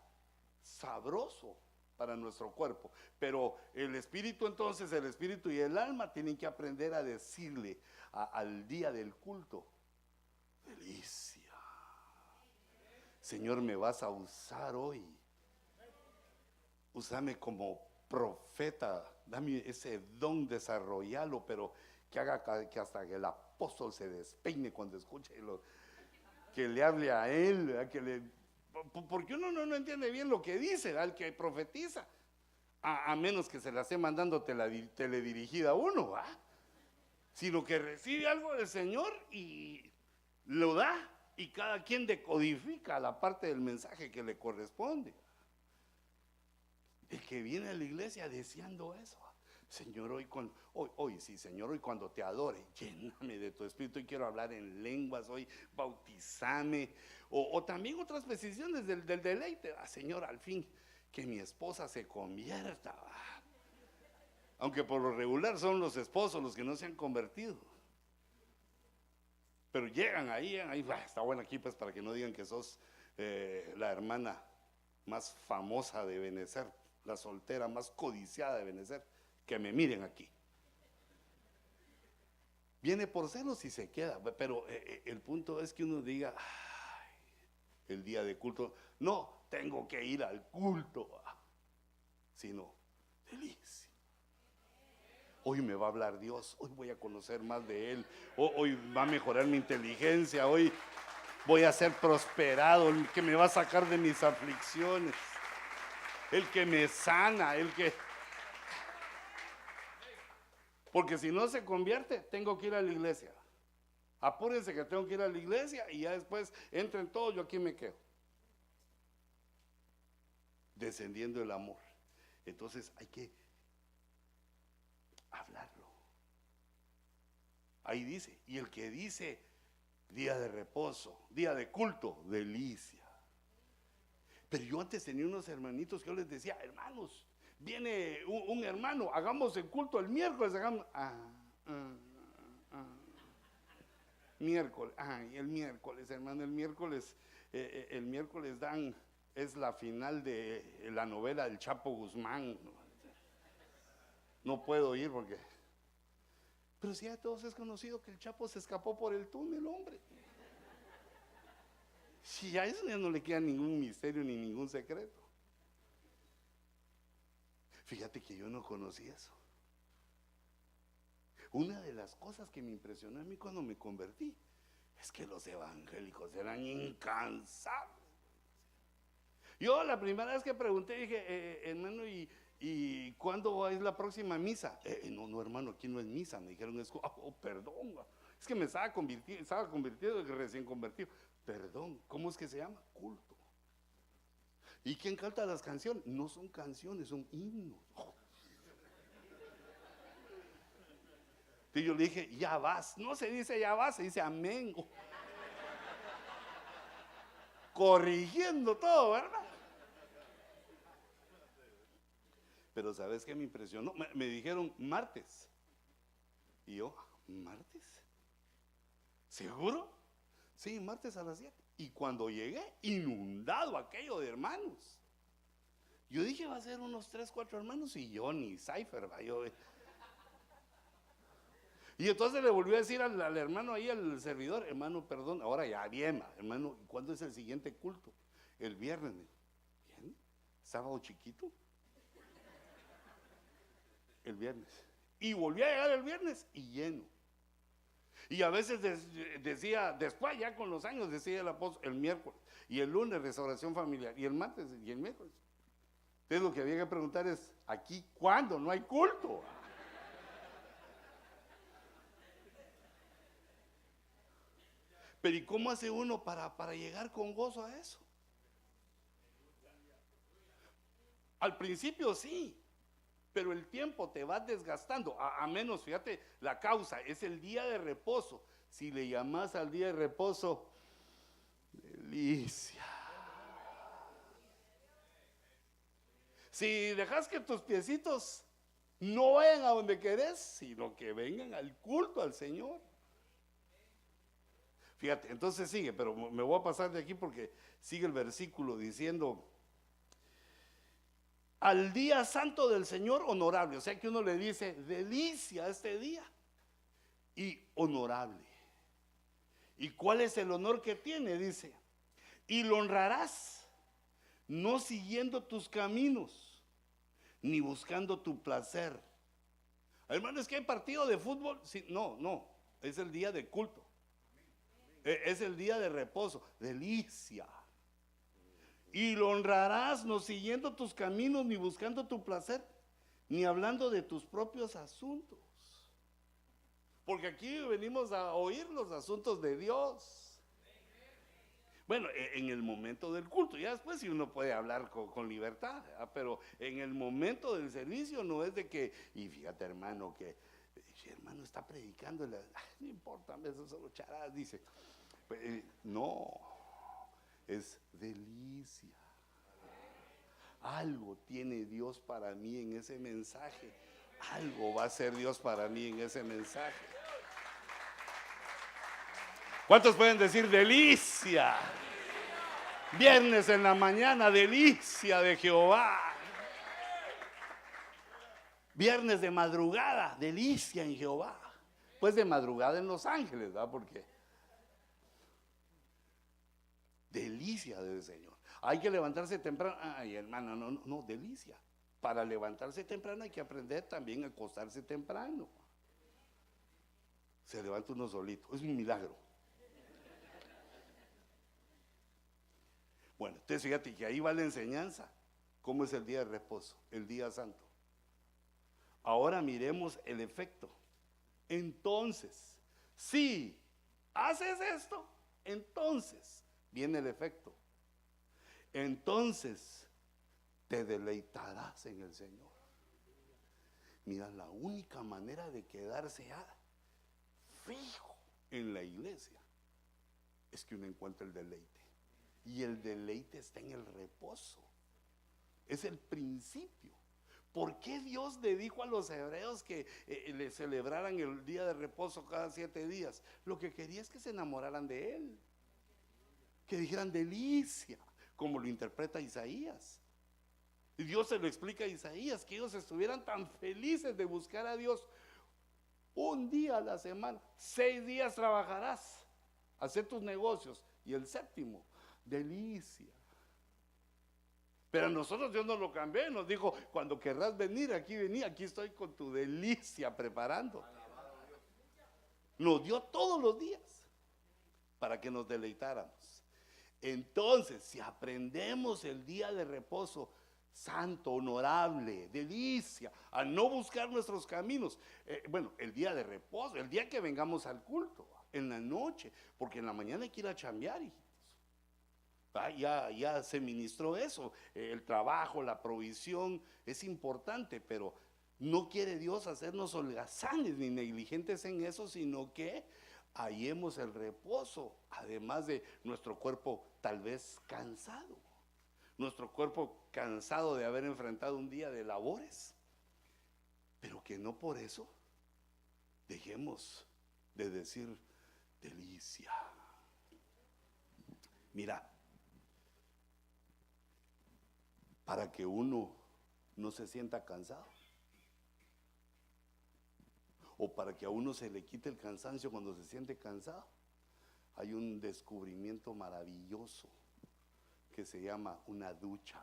sabroso para nuestro cuerpo. Pero el espíritu entonces, el espíritu y el alma tienen que aprender a decirle al día del culto: delicia. Señor, me vas a usar hoy. Úsame como profeta. Dame ese don, desarrollalo, pero que haga que hasta el apóstol se despeine cuando escuche que le hable a él, porque uno no entiende bien lo que dice, al que profetiza, a menos que se la esté mandando teledirigida a uno, ¿va? Sino que recibe algo del Señor y lo da, y cada quien decodifica la parte del mensaje que le corresponde. El que viene a la iglesia deseando eso: Señor, hoy sí, Señor, hoy cuando te adore, lléname de tu espíritu y quiero hablar en lenguas, hoy bautizame, o también otras peticiones del deleite. Señor, al fin que mi esposa se convierta, aunque por lo regular son los esposos los que no se han convertido, pero llegan ahí, está bueno aquí pues para que no digan que sos la hermana más famosa de Benecer, la soltera más codiciada de Benecer. Que me miren aquí. Viene por celos y se queda, pero el punto es que uno diga: ay, el día de culto, no tengo que ir al culto, sino delicia. Hoy me va a hablar Dios, hoy voy a conocer más de Él, hoy va a mejorar mi inteligencia, hoy voy a ser prosperado, el que me va a sacar de mis aflicciones, el que me sana, el que... Porque si no se convierte, tengo que ir a la iglesia. Apúrense que tengo que ir a la iglesia y ya después entren todos, yo aquí me quedo. Descendiendo el amor. Entonces hay que hablarlo. Ahí dice, y el que dice día de reposo, día de culto, delicia. Pero yo antes tenía unos hermanitos que yo les decía: hermanos, viene un hermano, hagamos el culto el miércoles, miércoles, y el miércoles, hermano, el miércoles es la final de la novela del Chapo Guzmán. No puedo ir porque... Pero si ya todos es conocido que el Chapo se escapó por el túnel, hombre. Si a eso ya no le queda ningún misterio ni ningún secreto. Fíjate que yo no conocí eso. Una de las cosas que me impresionó a mí cuando me convertí es que los evangélicos eran incansables. Yo la primera vez que pregunté dije: hermano, ¿y cuándo es la próxima misa? No, hermano, aquí no es misa. Me dijeron: perdón, es que me estaba convirtiendo, recién convertido. Perdón, ¿cómo es que se llama? Culto. ¿Y quién canta las canciones? No son canciones, son himnos. Y yo le dije: ya vas. No se dice ya vas, se dice amén. Corrigiendo todo, ¿verdad? Pero ¿sabes qué me impresionó? Me dijeron martes. Y yo: ¿martes? ¿Seguro? Sí, martes a las 7. Y cuando llegué, inundado aquello de hermanos. Yo dije: va a ser unos 3, 4 hermanos, y yo ni cipher, va. Y entonces le volví a decir al hermano ahí, al servidor: hermano, perdón, ahora ya bien, hermano, ¿cuándo es el siguiente culto? El viernes. ¿Bien? ¿Sábado chiquito? El viernes. Y volví a llegar el viernes y lleno. Y a veces decía, después ya con los años, decía el apóstol, el miércoles, y el lunes restauración familiar, y el martes y el miércoles. Entonces lo que había que preguntar es: ¿aquí cuándo? No hay culto. Pero ¿y cómo hace uno para llegar con gozo a eso? Al principio sí, pero el tiempo te va desgastando, a menos, fíjate, la causa es el día de reposo. Si le llamas al día de reposo delicia, Si dejas que tus piecitos no vayan a donde querés, sino que vengan al culto al Señor. Fíjate, entonces sigue, pero me voy a pasar de aquí porque sigue el versículo diciendo: al día santo del Señor honorable. O sea que uno le dice delicia a este día y honorable. ¿Y cuál es el honor que tiene? Dice: y lo honrarás no siguiendo tus caminos ni buscando tu placer. Hermano, es que hay partido de fútbol. Sí, no, es el día de culto, es el día de reposo, delicia. Y lo honrarás no siguiendo tus caminos ni buscando tu placer, ni hablando de tus propios asuntos. Porque aquí venimos a oír los asuntos de Dios. Bueno, en el momento del culto, ya después si uno puede hablar con libertad, ¿verdad? Pero en el momento del servicio no es de que, y fíjate hermano, que si hermano está predicando, no importa, eso solo charadas, dice. No, es delicia. Algo tiene Dios para mí en ese mensaje. Algo va a ser Dios para mí en ese mensaje. ¿Cuántos pueden decir delicia? Viernes en la mañana, delicia de Jehová. Viernes de madrugada, delicia en Jehová. Pues de madrugada en Los Ángeles, ¿verdad? Porque delicia del Señor. Hay que levantarse temprano. Ay, hermano, no, delicia. Para levantarse temprano hay que aprender también a acostarse temprano. Se levanta uno solito, es un milagro. Bueno, entonces fíjate que ahí va la enseñanza. ¿Cómo es el día de reposo? El día santo. Ahora miremos el efecto. Entonces, si haces esto, entonces viene el efecto. Entonces te deleitarás en el Señor. Mira, la única manera de quedarse fijo en la iglesia es que uno encuentre el deleite. Y el deleite está en el reposo. Es el principio. ¿Por qué Dios le dijo a los hebreos que le celebraran el día de reposo cada 7 días? Lo que quería es que se enamoraran de Él, que dijeran delicia, como lo interpreta Isaías. Y Dios se lo explica a Isaías, que ellos estuvieran tan felices de buscar a Dios. Un día a la semana, 6 días trabajarás, hacer tus negocios, y el séptimo, delicia. Pero a nosotros Dios nos lo cambió, nos dijo: cuando querrás venir, vení, aquí estoy con tu delicia preparando. Nos dio todos los días para que nos deleitáramos. Entonces, si aprendemos el día de reposo santo, honorable, delicia, a no buscar nuestros caminos, el día de reposo, el día que vengamos al culto, en la noche, porque en la mañana hay que ir a chambear, hijitos. Ya se ministró eso, el trabajo, la provisión es importante, pero no quiere Dios hacernos holgazanes ni negligentes en eso, sino que hallemos el reposo, además de nuestro cuerpo tal vez cansado, nuestro cuerpo cansado de haber enfrentado un día de labores, pero que no por eso dejemos de decir delicia. Mira, para que uno no se sienta cansado, o para que a uno se le quite el cansancio cuando se siente cansado, hay un descubrimiento maravilloso que se llama una ducha,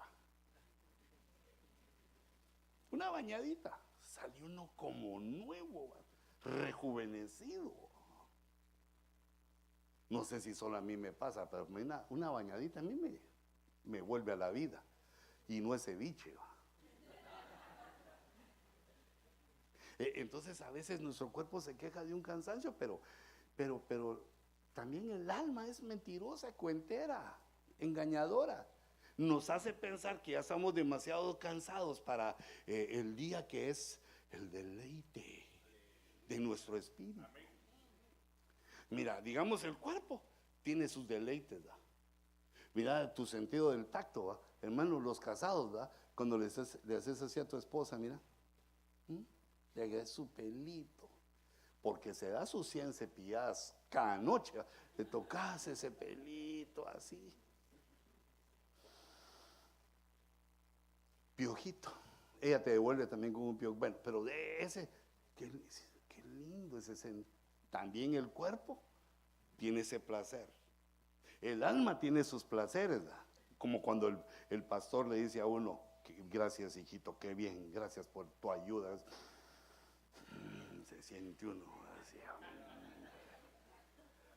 una bañadita. Salió uno como nuevo, rejuvenecido. No sé si solo a mí me pasa, pero una bañadita a mí me vuelve a la vida. Y no es ceviche, ¿va? Entonces a veces nuestro cuerpo se queja de un cansancio, pero también el alma es mentirosa, cuentera, engañadora. Nos hace pensar que ya estamos demasiado cansados para el día que es el deleite de nuestro espíritu. Mira, digamos, el cuerpo tiene sus deleites, ¿va? Mira, tu sentido del tacto, ¿va? Hermanos, los casados, ¿va? Cuando le haces así a tu esposa, mira, le agarras su pelito, porque se da sus 100 cepilladas cada noche, le tocas ese pelito así. Piojito, ella te devuelve también con un piojo. Bueno, pero de ese, qué lindo es ese. También el cuerpo tiene ese placer. El alma tiene sus placeres, ¿verdad? Como cuando el pastor le dice a uno, gracias hijito, qué bien, gracias por tu ayuda. Se siente uno así.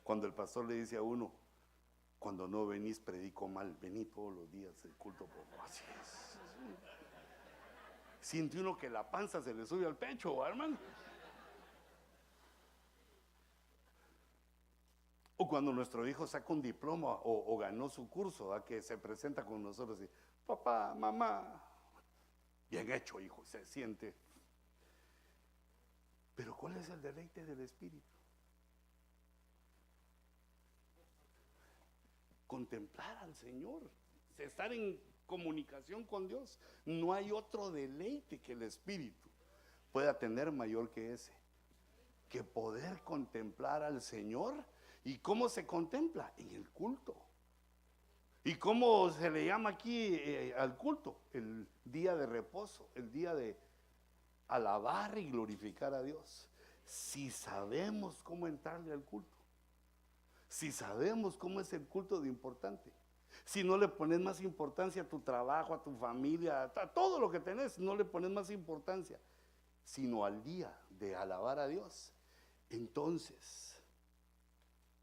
Cuando el pastor le dice a uno, cuando no venís predico mal, vení todos los días el culto, por favor. Así es. Siente uno que la panza se le sube al pecho, hermano. O cuando nuestro hijo saca un diploma o ganó su curso, ¿a? Que se presenta con nosotros y, papá, mamá, bien hecho, hijo, se siente. Pero ¿cuál es el deleite del Espíritu? Contemplar al Señor, estar en comunicación con Dios. No hay otro deleite que el Espíritu pueda tener mayor que ese, que poder contemplar al Señor. ¿Y cómo se contempla? En el culto. ¿Y cómo se le llama aquí al culto? El día de reposo, el día de alabar y glorificar a Dios. Si sabemos cómo entrarle al culto, si sabemos cómo es el culto de importante, si no le pones más importancia a tu trabajo, a tu familia, a todo lo que tenés, no le pones más importancia, sino al día de alabar a Dios, entonces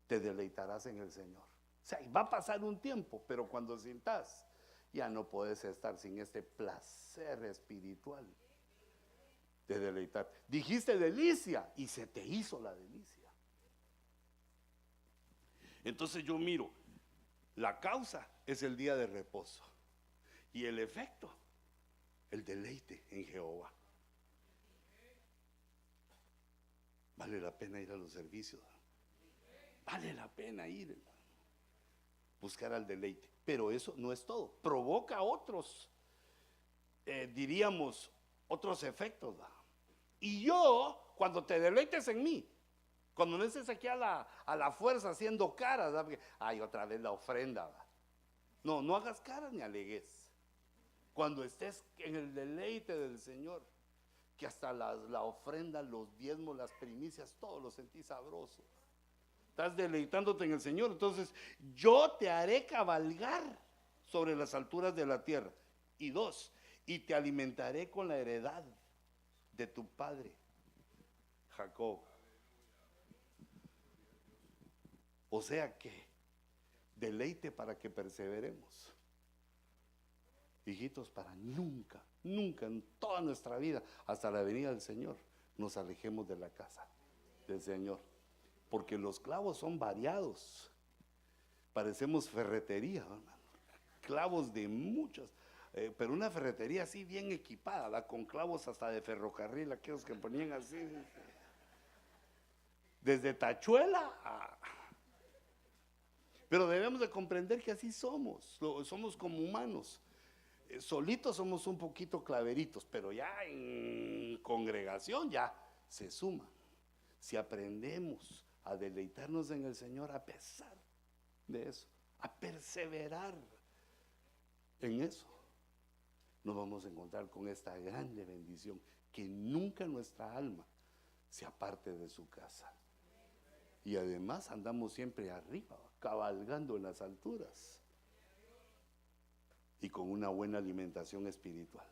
te deleitarás en el Señor. O sea, va a pasar un tiempo, pero cuando sientas, ya no puedes estar sin este placer espiritual de deleitar. Dijiste delicia y se te hizo la delicia. Entonces yo miro, la causa es el día de reposo y el efecto, el deleite en Jehová. Vale la pena ir a los servicios, vale la pena ir, buscar al deleite, pero eso no es todo, provoca otros, diríamos, otros efectos, ¿va? Y yo, cuando te deleites en mí, cuando no estés aquí a la fuerza haciendo caras, ¿va? Porque, ay, otra vez la ofrenda, ¿va? No hagas caras ni alegues. Cuando estés en el deleite del Señor, que hasta la ofrenda, los diezmos, las primicias, todo lo sentís sabroso. Estás deleitándote en el Señor, entonces yo te haré cabalgar sobre las alturas de la tierra. Y 2, y te alimentaré con la heredad de tu padre Jacob. O sea que deleite para que perseveremos, hijitos, para nunca en toda nuestra vida, hasta la venida del Señor, nos alejemos de la casa del Señor, porque los clavos son variados, parecemos ferretería, hermano. Clavos de muchas, pero una ferretería así bien equipada, ¿verdad? Con clavos hasta de ferrocarril, aquellos que ponían así, desde tachuela a... Pero debemos de comprender que así somos como humanos. Solitos somos un poquito claveritos, pero ya en congregación ya se suman. Si aprendemos a deleitarnos en el Señor a pesar de eso, a perseverar en eso, nos vamos a encontrar con esta grande bendición, que nunca nuestra alma se aparte de su casa. Y además andamos siempre arriba, cabalgando en las alturas y con una buena alimentación espiritual.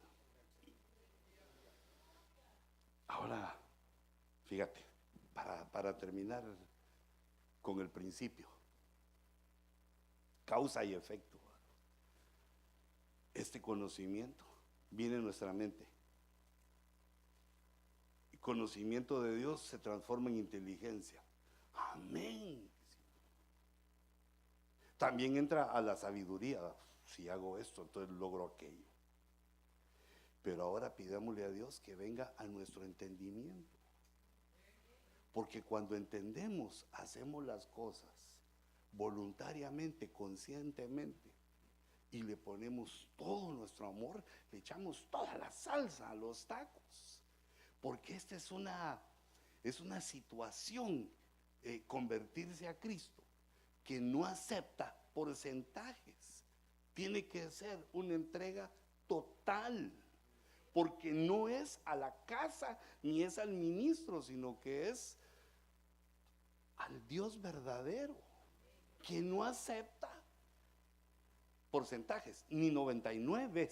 Ahora, fíjate, para terminar con el principio, causa y efecto. Este conocimiento viene en nuestra mente. El conocimiento de Dios se transforma en inteligencia. Amén. También entra a la sabiduría. Si hago esto, entonces logro aquello. Pero ahora pidámosle a Dios que venga a nuestro entendimiento. Porque cuando entendemos, hacemos las cosas voluntariamente, conscientemente, y le ponemos todo nuestro amor, le echamos toda la salsa a los tacos, porque esta es una situación, convertirse a Cristo, que no acepta porcentajes. Tiene que ser una entrega total, porque no es a la casa ni es al ministro, sino que es al Dios verdadero, que no acepta porcentajes, ni 99,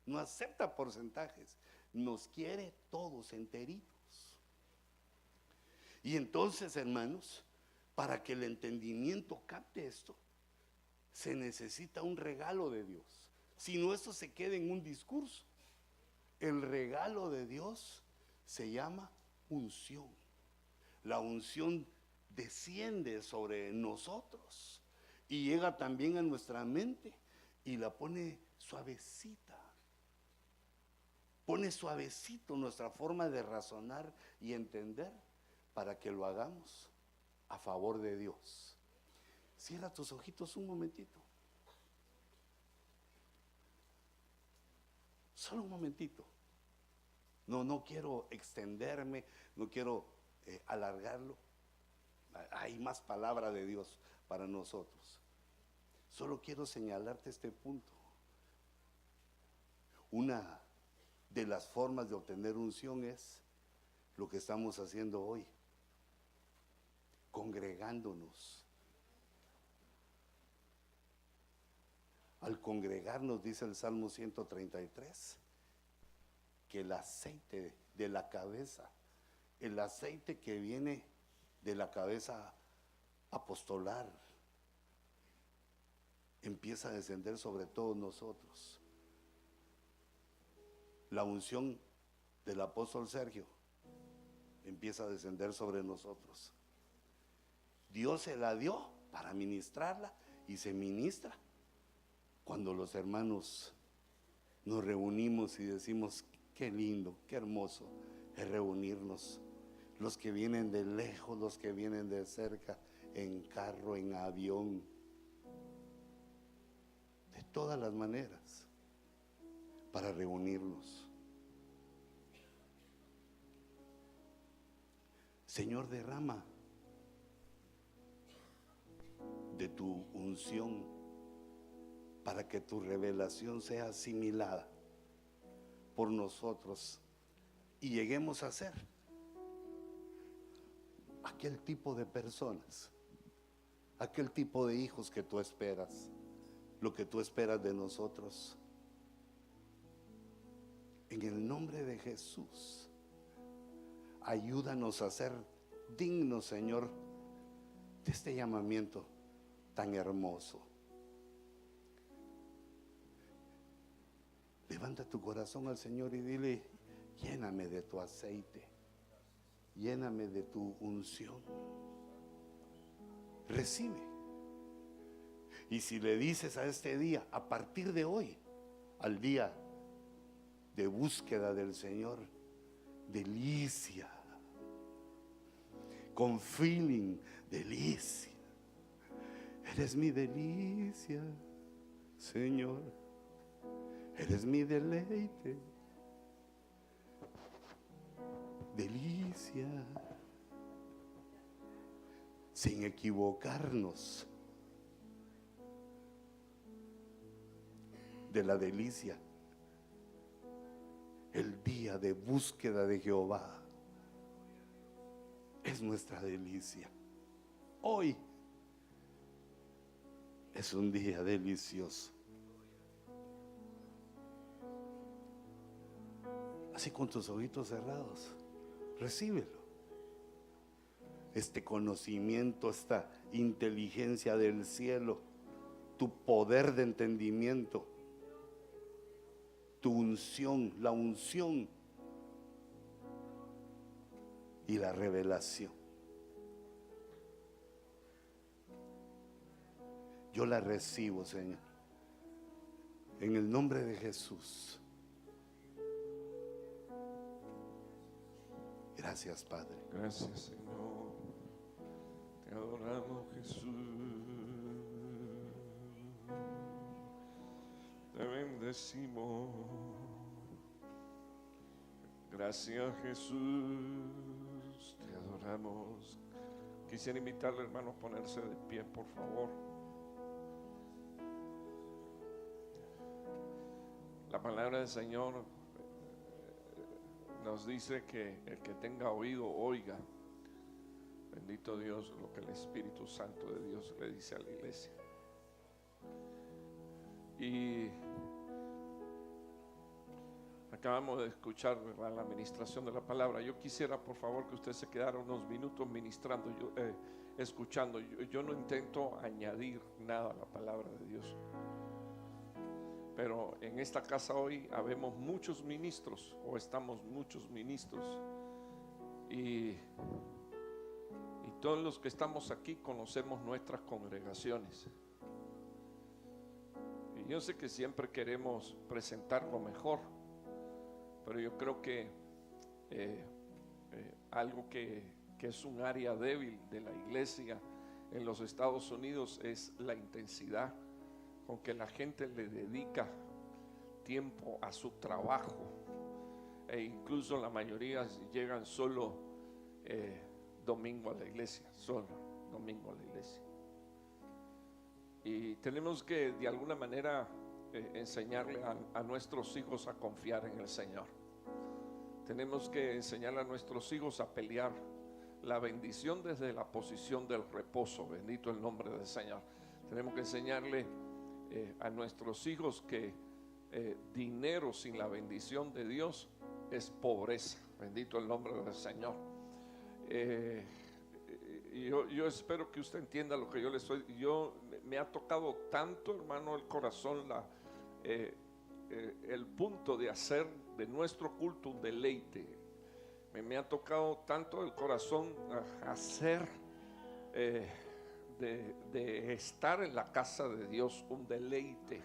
no acepta porcentajes, nos quiere todos enteritos. Y entonces, hermanos, para que el entendimiento capte esto, se necesita un regalo de Dios. Si no, esto se queda en un discurso. El regalo de Dios se llama unción. La unción desciende sobre nosotros y llega también a nuestra mente y la pone suavecita. Pone suavecito nuestra forma de razonar y entender para que lo hagamos a favor de Dios. Cierra tus ojitos un momentito. Solo un momentito. No quiero extenderme, no quiero alargarlo. Hay más palabra de Dios para nosotros. Solo quiero señalarte este punto. Una de las formas de obtener unción es lo que estamos haciendo hoy, congregándonos. Al congregarnos, dice el Salmo 133, que el aceite de la cabeza, el aceite que viene de la cabeza apostolar, empieza a descender sobre todos nosotros. La unción del apóstol Sergio empieza a descender sobre nosotros. Dios se la dio para ministrarla y se ministra cuando los hermanos nos reunimos y decimos: qué lindo, qué hermoso es reunirnos. Los que vienen de lejos, los que vienen de cerca, en carro, en avión, de todas las maneras, para reunirnos. Señor, derrama de tu unción para que tu revelación sea asimilada por nosotros y lleguemos a ser aquel tipo de personas, aquel tipo de hijos que tú esperas, lo que tú esperas de nosotros. En el nombre de Jesús, ayúdanos a ser dignos, Señor, de este llamamiento tan hermoso. Levanta tu corazón al Señor y dile: lléname de tu aceite, lléname de tu unción. Recibe. Y si le dices a este día, a partir de hoy, al día de búsqueda del Señor, delicia, con feeling, delicia. Eres mi delicia, Señor. Eres mi deleite. Delicia. Sin equivocarnos de la delicia. El día de búsqueda de Jehová es nuestra delicia. Hoy es un día delicioso. Así, con tus ojitos cerrados, recíbelo. Este conocimiento, esta inteligencia del cielo, tu poder de entendimiento, tu unción, la unción y la revelación. Yo la recibo, Señor, en el nombre de Jesús. Gracias, Padre. Gracias, Señor. Te adoramos, Jesús. bendecimos. Gracias, Jesús, te adoramos. Quisiera invitarle, hermano, a ponerse de pie, por favor. La palabra del Señor nos dice que el que tenga oído, oiga. Bendito Dios, lo que el Espíritu Santo de Dios le dice a la iglesia. Y acabamos de escuchar, ¿verdad?, la administración de la palabra. Yo quisiera, por favor, que usted se quedara unos minutos ministrando, escuchando. Yo no intento añadir nada a la palabra de Dios, pero en esta casa hoy habemos muchos ministros, o estamos muchos ministros, y todos los que estamos aquí conocemos nuestras congregaciones. Y yo sé que siempre queremos presentar lo mejor, pero yo creo que algo que es un área débil de la iglesia en los Estados Unidos es la intensidad con que la gente le dedica tiempo a su trabajo, e incluso la mayoría llegan solo domingo a la iglesia, solo domingo a la iglesia. Y tenemos que de alguna manera enseñarle a nuestros hijos a confiar en el Señor. Tenemos que enseñarle a nuestros hijos a pelear la bendición desde la posición del reposo. Bendito el nombre del Señor. Tenemos que enseñarle a nuestros hijos que dinero sin la bendición de Dios es pobreza. Bendito el nombre del Señor. Yo espero que usted entienda lo que yo le estoy. Me ha tocado tanto, hermano, el corazón, el punto de hacer de nuestro culto un deleite. Me ha tocado tanto el corazón hacer de estar en la casa de Dios un deleite.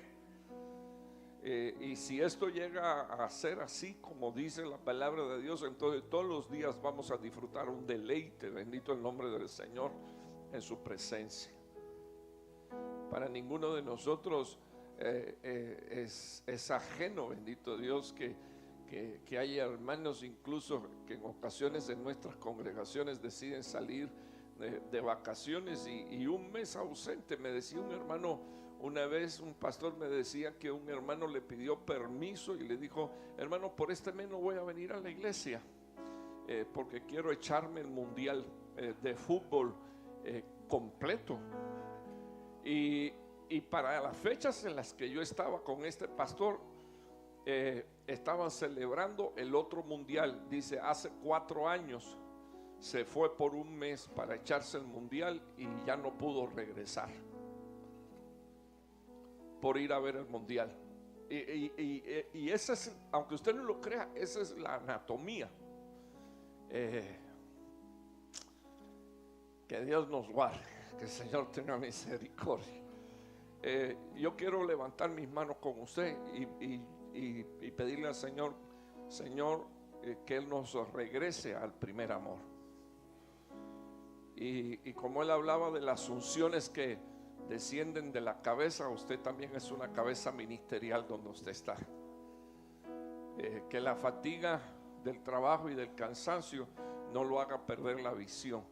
Y si esto llega a ser así como dice la palabra de Dios, entonces todos los días vamos a disfrutar un deleite. Bendito el nombre del Señor en su presencia. Para ninguno de nosotros es ajeno, bendito Dios, que hay hermanos incluso que en ocasiones en nuestras congregaciones deciden salir de vacaciones y un mes ausente. Me decía un hermano una vez, un pastor me decía que un hermano le pidió permiso y le dijo: hermano, por este mes no voy a venir a la iglesia porque quiero echarme el mundial de fútbol completo. Y para las fechas en las que yo estaba con este pastor, estaban celebrando el otro mundial. Dice, hace 4 años se fue por un mes para echarse el mundial y ya no pudo regresar por ir a ver el mundial. Y esa es, aunque usted no lo crea, esa es la anatomía. Que Dios nos guarde, que el Señor tenga misericordia. Yo quiero levantar mis manos con usted y pedirle al Señor, que Él nos regrese al primer amor. Y como Él hablaba de las unciones que descienden de la cabeza, usted también es una cabeza ministerial donde usted está. Que la fatiga del trabajo y del cansancio no lo haga perder la visión.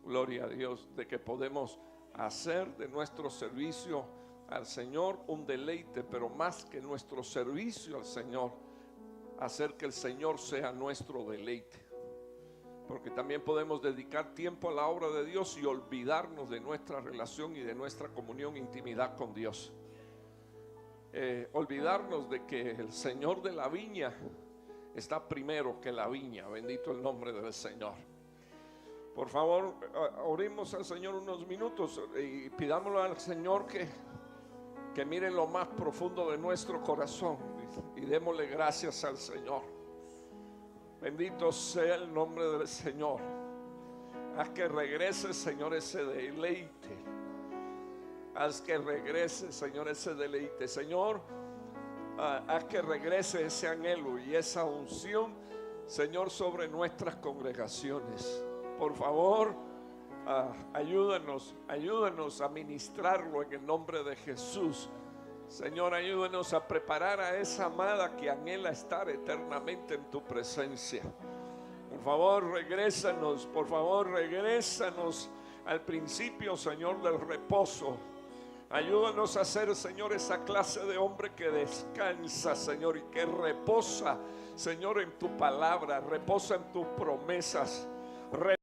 Gloria a Dios, de que podemos hacer de nuestro servicio al Señor un deleite, pero más que nuestro servicio al Señor, hacer que el Señor sea nuestro deleite. Porque también podemos dedicar tiempo a la obra de Dios y olvidarnos de nuestra relación y de nuestra comunión, intimidad con Dios. Olvidarnos de que el Señor de la viña está primero que la viña. Bendito el nombre del Señor. Por favor, oremos al Señor unos minutos y pidámosle al Señor que mire lo más profundo de nuestro corazón y démosle gracias al Señor. Bendito sea el nombre del Señor. Haz que regrese, Señor, ese deleite. Haz que regrese, Señor, ese deleite. Señor, haz que regrese ese anhelo y esa unción, Señor, sobre nuestras congregaciones. Por favor, ayúdanos a ministrarlo en el nombre de Jesús. Señor, ayúdanos a preparar a esa amada que anhela estar eternamente en tu presencia. Por favor, regrésanos, por favor, regrésanos al principio, Señor, del reposo. Ayúdanos a ser, Señor, esa clase de hombre que descansa, Señor, y que reposa, Señor, en tu palabra, reposa en tus promesas.